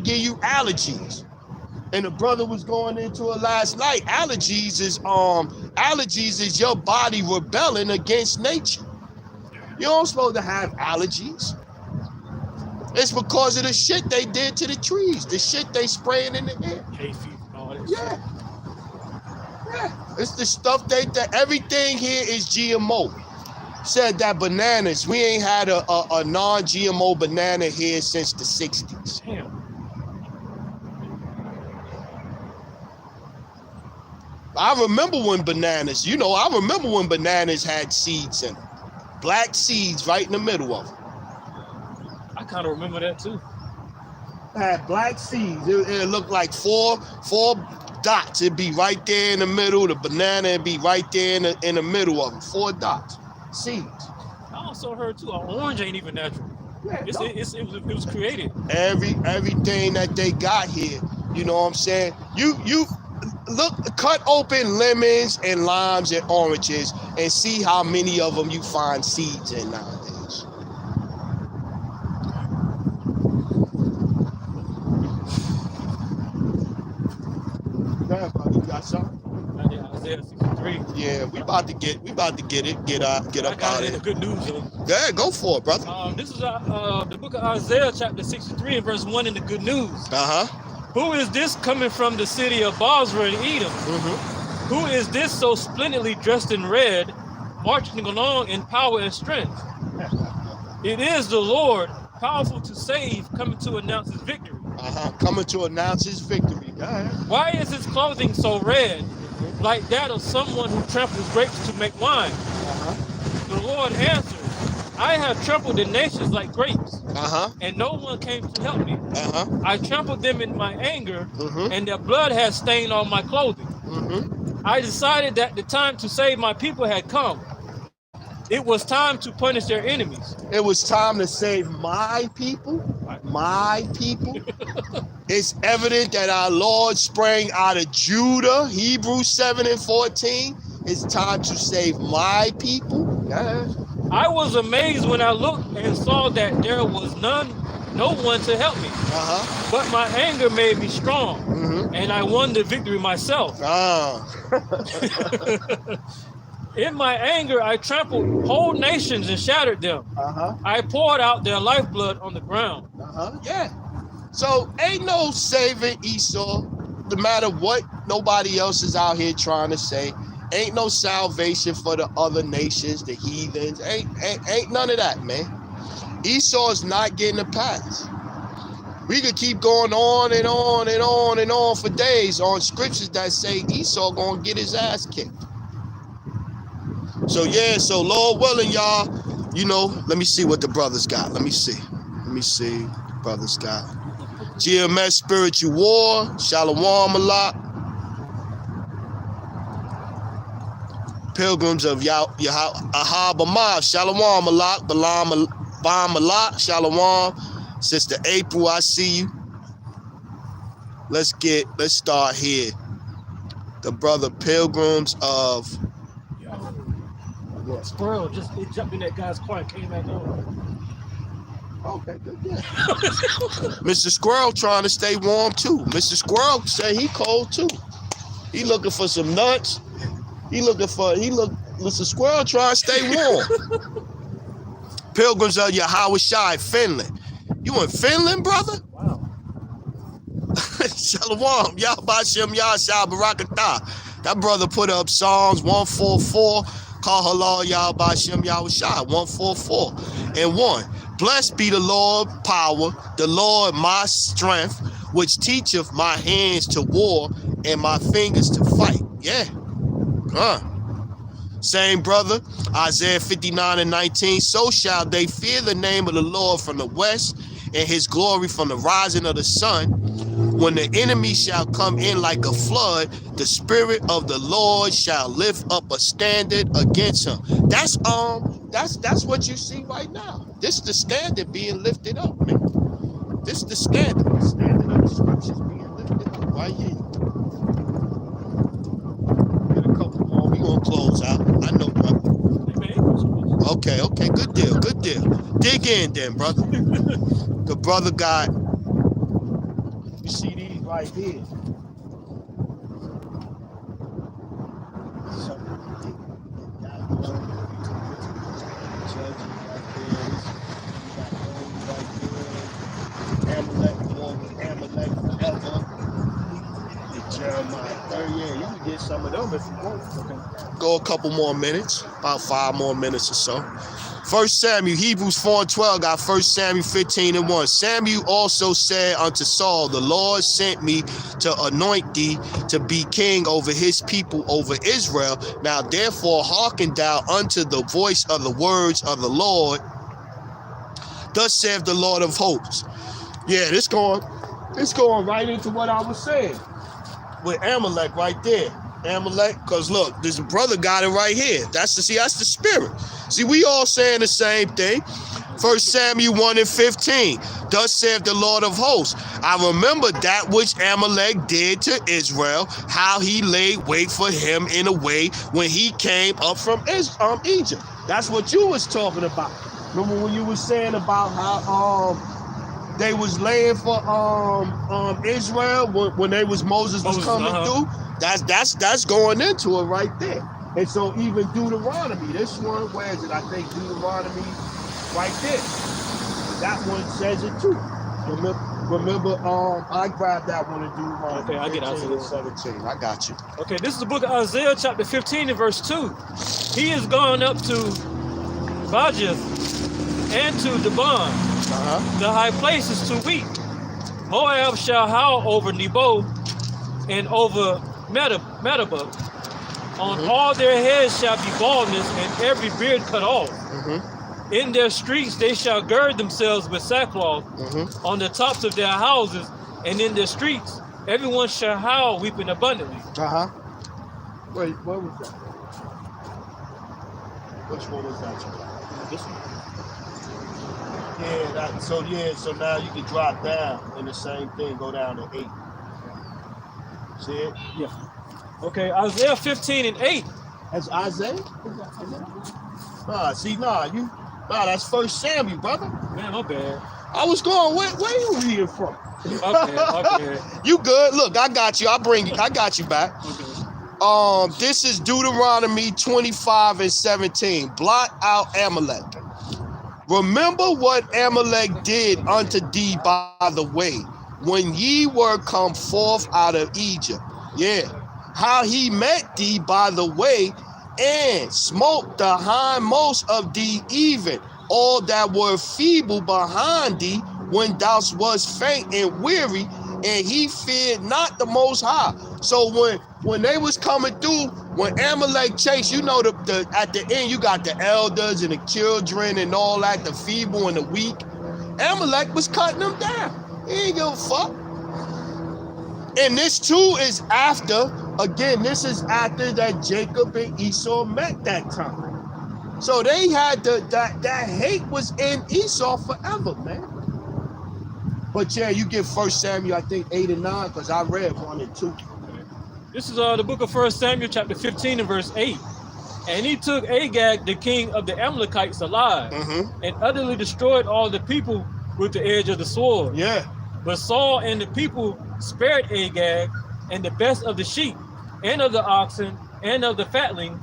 give you allergies. And the brother was going into it last night. Allergies is your body rebelling against nature. You don't supposed to have allergies. It's because of the shit they did to the trees, the shit they spraying in the air. Yeah. It's the stuff everything here is GMO. Said that bananas, we ain't had a non-GMO banana here since the 60s. Damn. I remember when bananas had seeds in them. Black seeds right in the middle of them. I kind of remember that too. Had black seeds. It looked like four dots. It'd be right there in the middle. The banana would be right there in the middle of them. 4 dots. Seeds. I also heard too, an orange ain't even natural. Yeah, It was created. Everything that they got here, you know what I'm saying? You look, cut open lemons and limes and oranges and see how many of them you find seeds in nowadays. Yeah, buddy, you got something? Isaiah 63. Yeah, we about to get up out of it. Good news, though. Yeah, go for it, brother. This is the book of Isaiah, chapter 63, and verse 1 in the good news. Who is this coming from the city of Bozrah in Edom? Who is this so splendidly dressed in red, marching along in power and strength? It is the Lord, powerful to save, coming to announce his victory. Coming to announce his victory. Why is his clothing so red, like that of someone who tramples grapes to make wine? The Lord answered, I have trampled the nations like grapes, and no one came to help me. I trampled them in my anger, and their blood has stained all my clothing. I decided that the time to save my people had come. It was time to punish their enemies. It was time to save my people. My people. It's evident that our Lord sprang out of Judah. Hebrews 7:14. It's time to save my people. I was amazed when I looked and saw that there was no one to help me. But my anger made me strong, and I won the victory myself. In my anger, I trampled whole nations and shattered them. I poured out their lifeblood on the ground. Yeah. So ain't no saving Esau, no matter what nobody else is out here trying to say. Ain't no salvation for the other nations, the heathens. Ain't none of that, man. Esau is not getting a pass. We could keep going on and on and on and on for days on scriptures that say Esau gonna get his ass kicked. So yeah, so Lord willing, y'all, you know, let me see what the brothers got. Let me see what the brothers got. GMS Spiritual War, Shalom Malak. Pilgrims of Ahab Amab, Shalom Malak, Balam Malak, Shalom. Sister April, I see you. Let's start here. The brother Pilgrims of Squirrel it jumped in that guy's car and came back over. Okay, good. Yeah. Mr. Squirrel trying to stay warm too. Mr. Squirrel say he cold too. He looking for some nuts. Mr. Squirrel trying to stay warm. Pilgrims of Yahweh Shai, Finland. You in Finland, brother? Wow. Shalom, Yahbashim Yahshua Barakatah. That brother put up Psalms 144. Call halal Yahbashim Yahushua 144 and 1. Blessed be the Lord power, the Lord my strength, which teacheth my hands to war and my fingers to fight. Yeah. Same brother, Isaiah 59:19. So shall they fear the name of the Lord from the west, and his glory from the rising of the sun. When the enemy shall come in like a flood, the spirit of the Lord shall lift up a standard against him. That's what you see right now. This is the standard being lifted up, man. This is the standard of the scriptures being lifted up right here. Get a couple more. We gonna close out. I know, brother. Okay, good deal. Dig in then, brother. The brother got, you see these right here. Amalek forever. Jeremiah 30. Yeah, you can get some of them if you want. Okay. Go a couple more minutes, about 5 more minutes or so. 1 Samuel, Hebrews 4:12 got 1 Samuel 15:1. Samuel also said unto Saul, the Lord sent me to anoint thee to be king over his people, over Israel. Now therefore hearken thou unto the voice of the words of the Lord. Thus saith the Lord of hosts. Yeah, this going right into what I was saying. with Amalek right there. Amalek, because look, this brother got it right here. That's the spirit. See, we all saying the same thing. 1 Samuel 1:15. Thus saith the Lord of hosts, I remember that which Amalek did to Israel, how he laid wait for him in a way when he came up from Egypt. That's what you was talking about. Remember when you was saying about how they was laying for Israel when Moses was coming through? That's going into it right there. And so even Deuteronomy, this one, where is it? I think Deuteronomy right there. That one says it too. Remember, I grabbed that one in Deuteronomy. Okay, I get Isaiah 17. I got you. Okay, this is the book of Isaiah, chapter 15 and verse 2. He is gone up to Bajith and to Dibon, the high places to weep. Moab shall howl over Nebo and over Medeba. On all their heads shall be baldness, and every beard cut off. In their streets they shall gird themselves with sackcloth, on the tops of their houses, and in their streets everyone shall howl, weeping abundantly. Wait, what was that? Which one was that? This one. So now you can drop down in the same thing, go down to 8. See it? Yeah. Okay, Isaiah 15 and 8. That's Isaiah? That's 1 Samuel, brother. Man, my bad. I was going, where you reading from? Okay. You good? Look, I got you. I got you back. Okay. This is Deuteronomy 25 and 17. Blot out Amalek. Remember what Amalek did unto thee by the way, when ye were come forth out of Egypt. Yeah. How he met thee by the way, and smote the hindmost of thee, even all that were feeble behind thee, when thou wast faint and weary, and he feared not the Most High. So when they was coming through, when Amalek chased, you know, the at the end you got the elders and the children and all that, the feeble and the weak. Amalek was cutting them down. He ain't give a fuck. And this too is after, again, this is after that Jacob and Esau met that time. So they had that hate was in Esau forever, man. But yeah, you get 1 Samuel, I think 8 and 9, because I read 1 and 2. This is the book of 1 Samuel, chapter 15 and verse 8. And he took Agag, the king of the Amalekites, alive, and utterly destroyed all the people with the edge of the sword. Yeah. But Saul and the people spared Agag and the best of the sheep, and of the oxen, and of the fatlings,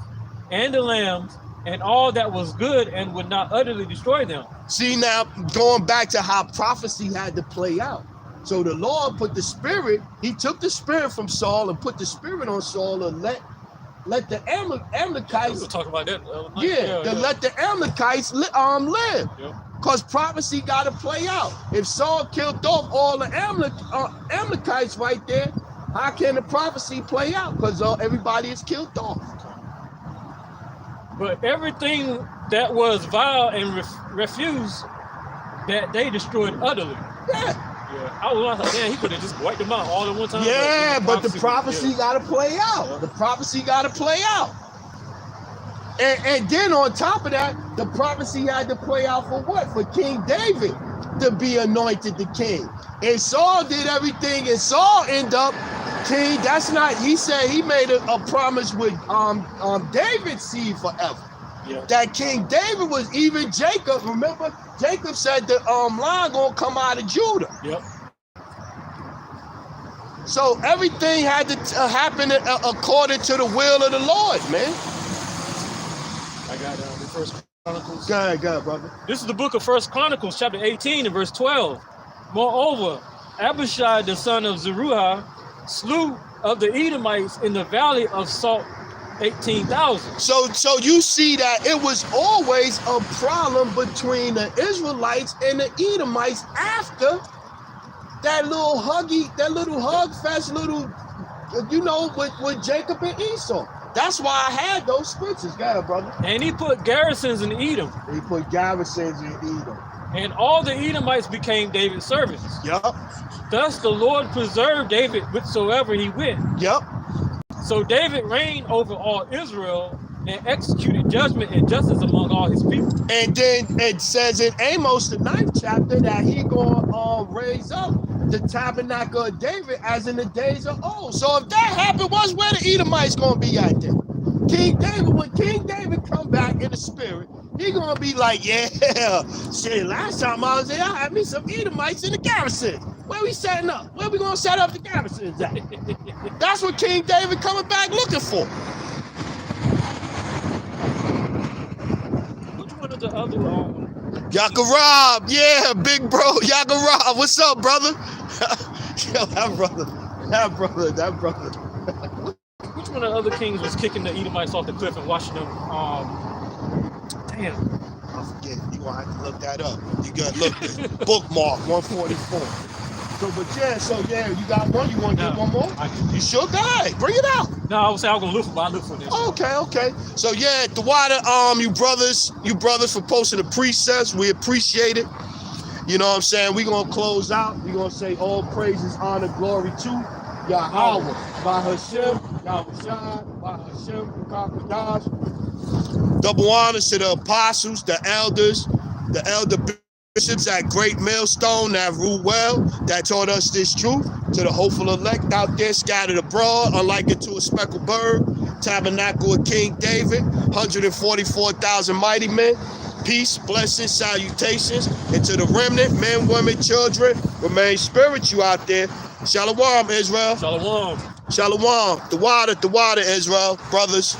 and the lambs, and all that was good, and would not utterly destroy them. See, now, going back to how prophecy had to play out. So the Lord put the spirit, he took the spirit from Saul and put the spirit on Saul and let the Amalekites... We'll talk about that. Let the Amalekites live. Because prophecy got to play out. If Saul killed off all the Amalekites right there, how can the prophecy play out? Because everybody is killed off. But everything that was vile and refused, that they destroyed utterly. Yeah. I was like, man, he could have just wiped them out all at one time. Yeah, but the prophecy got to play out. Yeah. The prophecy got to play out. And then on top of that, the prophecy had to play out for what? For King David to be anointed the king. And Saul did everything, and Saul ended up king. That's not, he said he made a promise with David's seed forever. Yeah. That King David was even Jacob. Remember, Jacob said the line gonna come out of Judah. Yep. So everything had to happen according to the will of the Lord, man. I got the First Chronicles. Go ahead, brother. This is the book of First Chronicles, chapter 18 and verse 12. Moreover, Abishai, the son of Zeruiah, slew of the Edomites in the valley of Salt 18,000. So you see that it was always a problem between the Israelites and the Edomites after that little hug fest, with Jacob and Esau. That's why I had those scriptures. Go ahead, brother. And he put garrisons in Edom. He put garrisons in Edom. And all the Edomites became David's servants. Yup. Thus the Lord preserved David whithersoever he went. Yup. So David reigned over all Israel and executed judgment and justice among all his people. And then it says in Amos, the 9th chapter, that he gonna raise up the tabernacle of David as in the days of old. So if that happened, where the Edomites gonna be at then? King David, when King David come back in the spirit, he gonna be like, yeah, shit, last time I was there, I had me some Edomites in the garrison. Where we setting up? Where we gonna set up the garrisons at? That's what King David coming back looking for. Which one of the other Yakarab, yeah, big bro, Yakarab, what's up, brother? Yo, that brother. Which one of the other kings was kicking the Edomites off the cliff and watching them? Damn. I forget. You gonna have to look that up. You gotta look at bookmark 144. So you got one. You want to get one more? You sure? Go ahead, bring it out. No, I was saying I was gonna look for, but I look for this. Okay. So yeah, the water, you brothers for posting the precepts. We appreciate it. You know what I'm saying? We gonna close out. We gonna say all praises, honor, glory to Yahweh, by Hashem, Yahushua, by Hashem, Kakadash. Double honors to the apostles, the elders, the elder bishops at Great Millstone that rule well, that taught us this truth. To the hopeful elect out there scattered abroad, unlike it to a speckled bird, tabernacle of King David, 144,000 mighty men. Peace, blessings, salutations, and to the remnant, men, women, children, remain spiritual out there. Shalom, Israel. Shalom. Shalom. The water, Israel, brothers.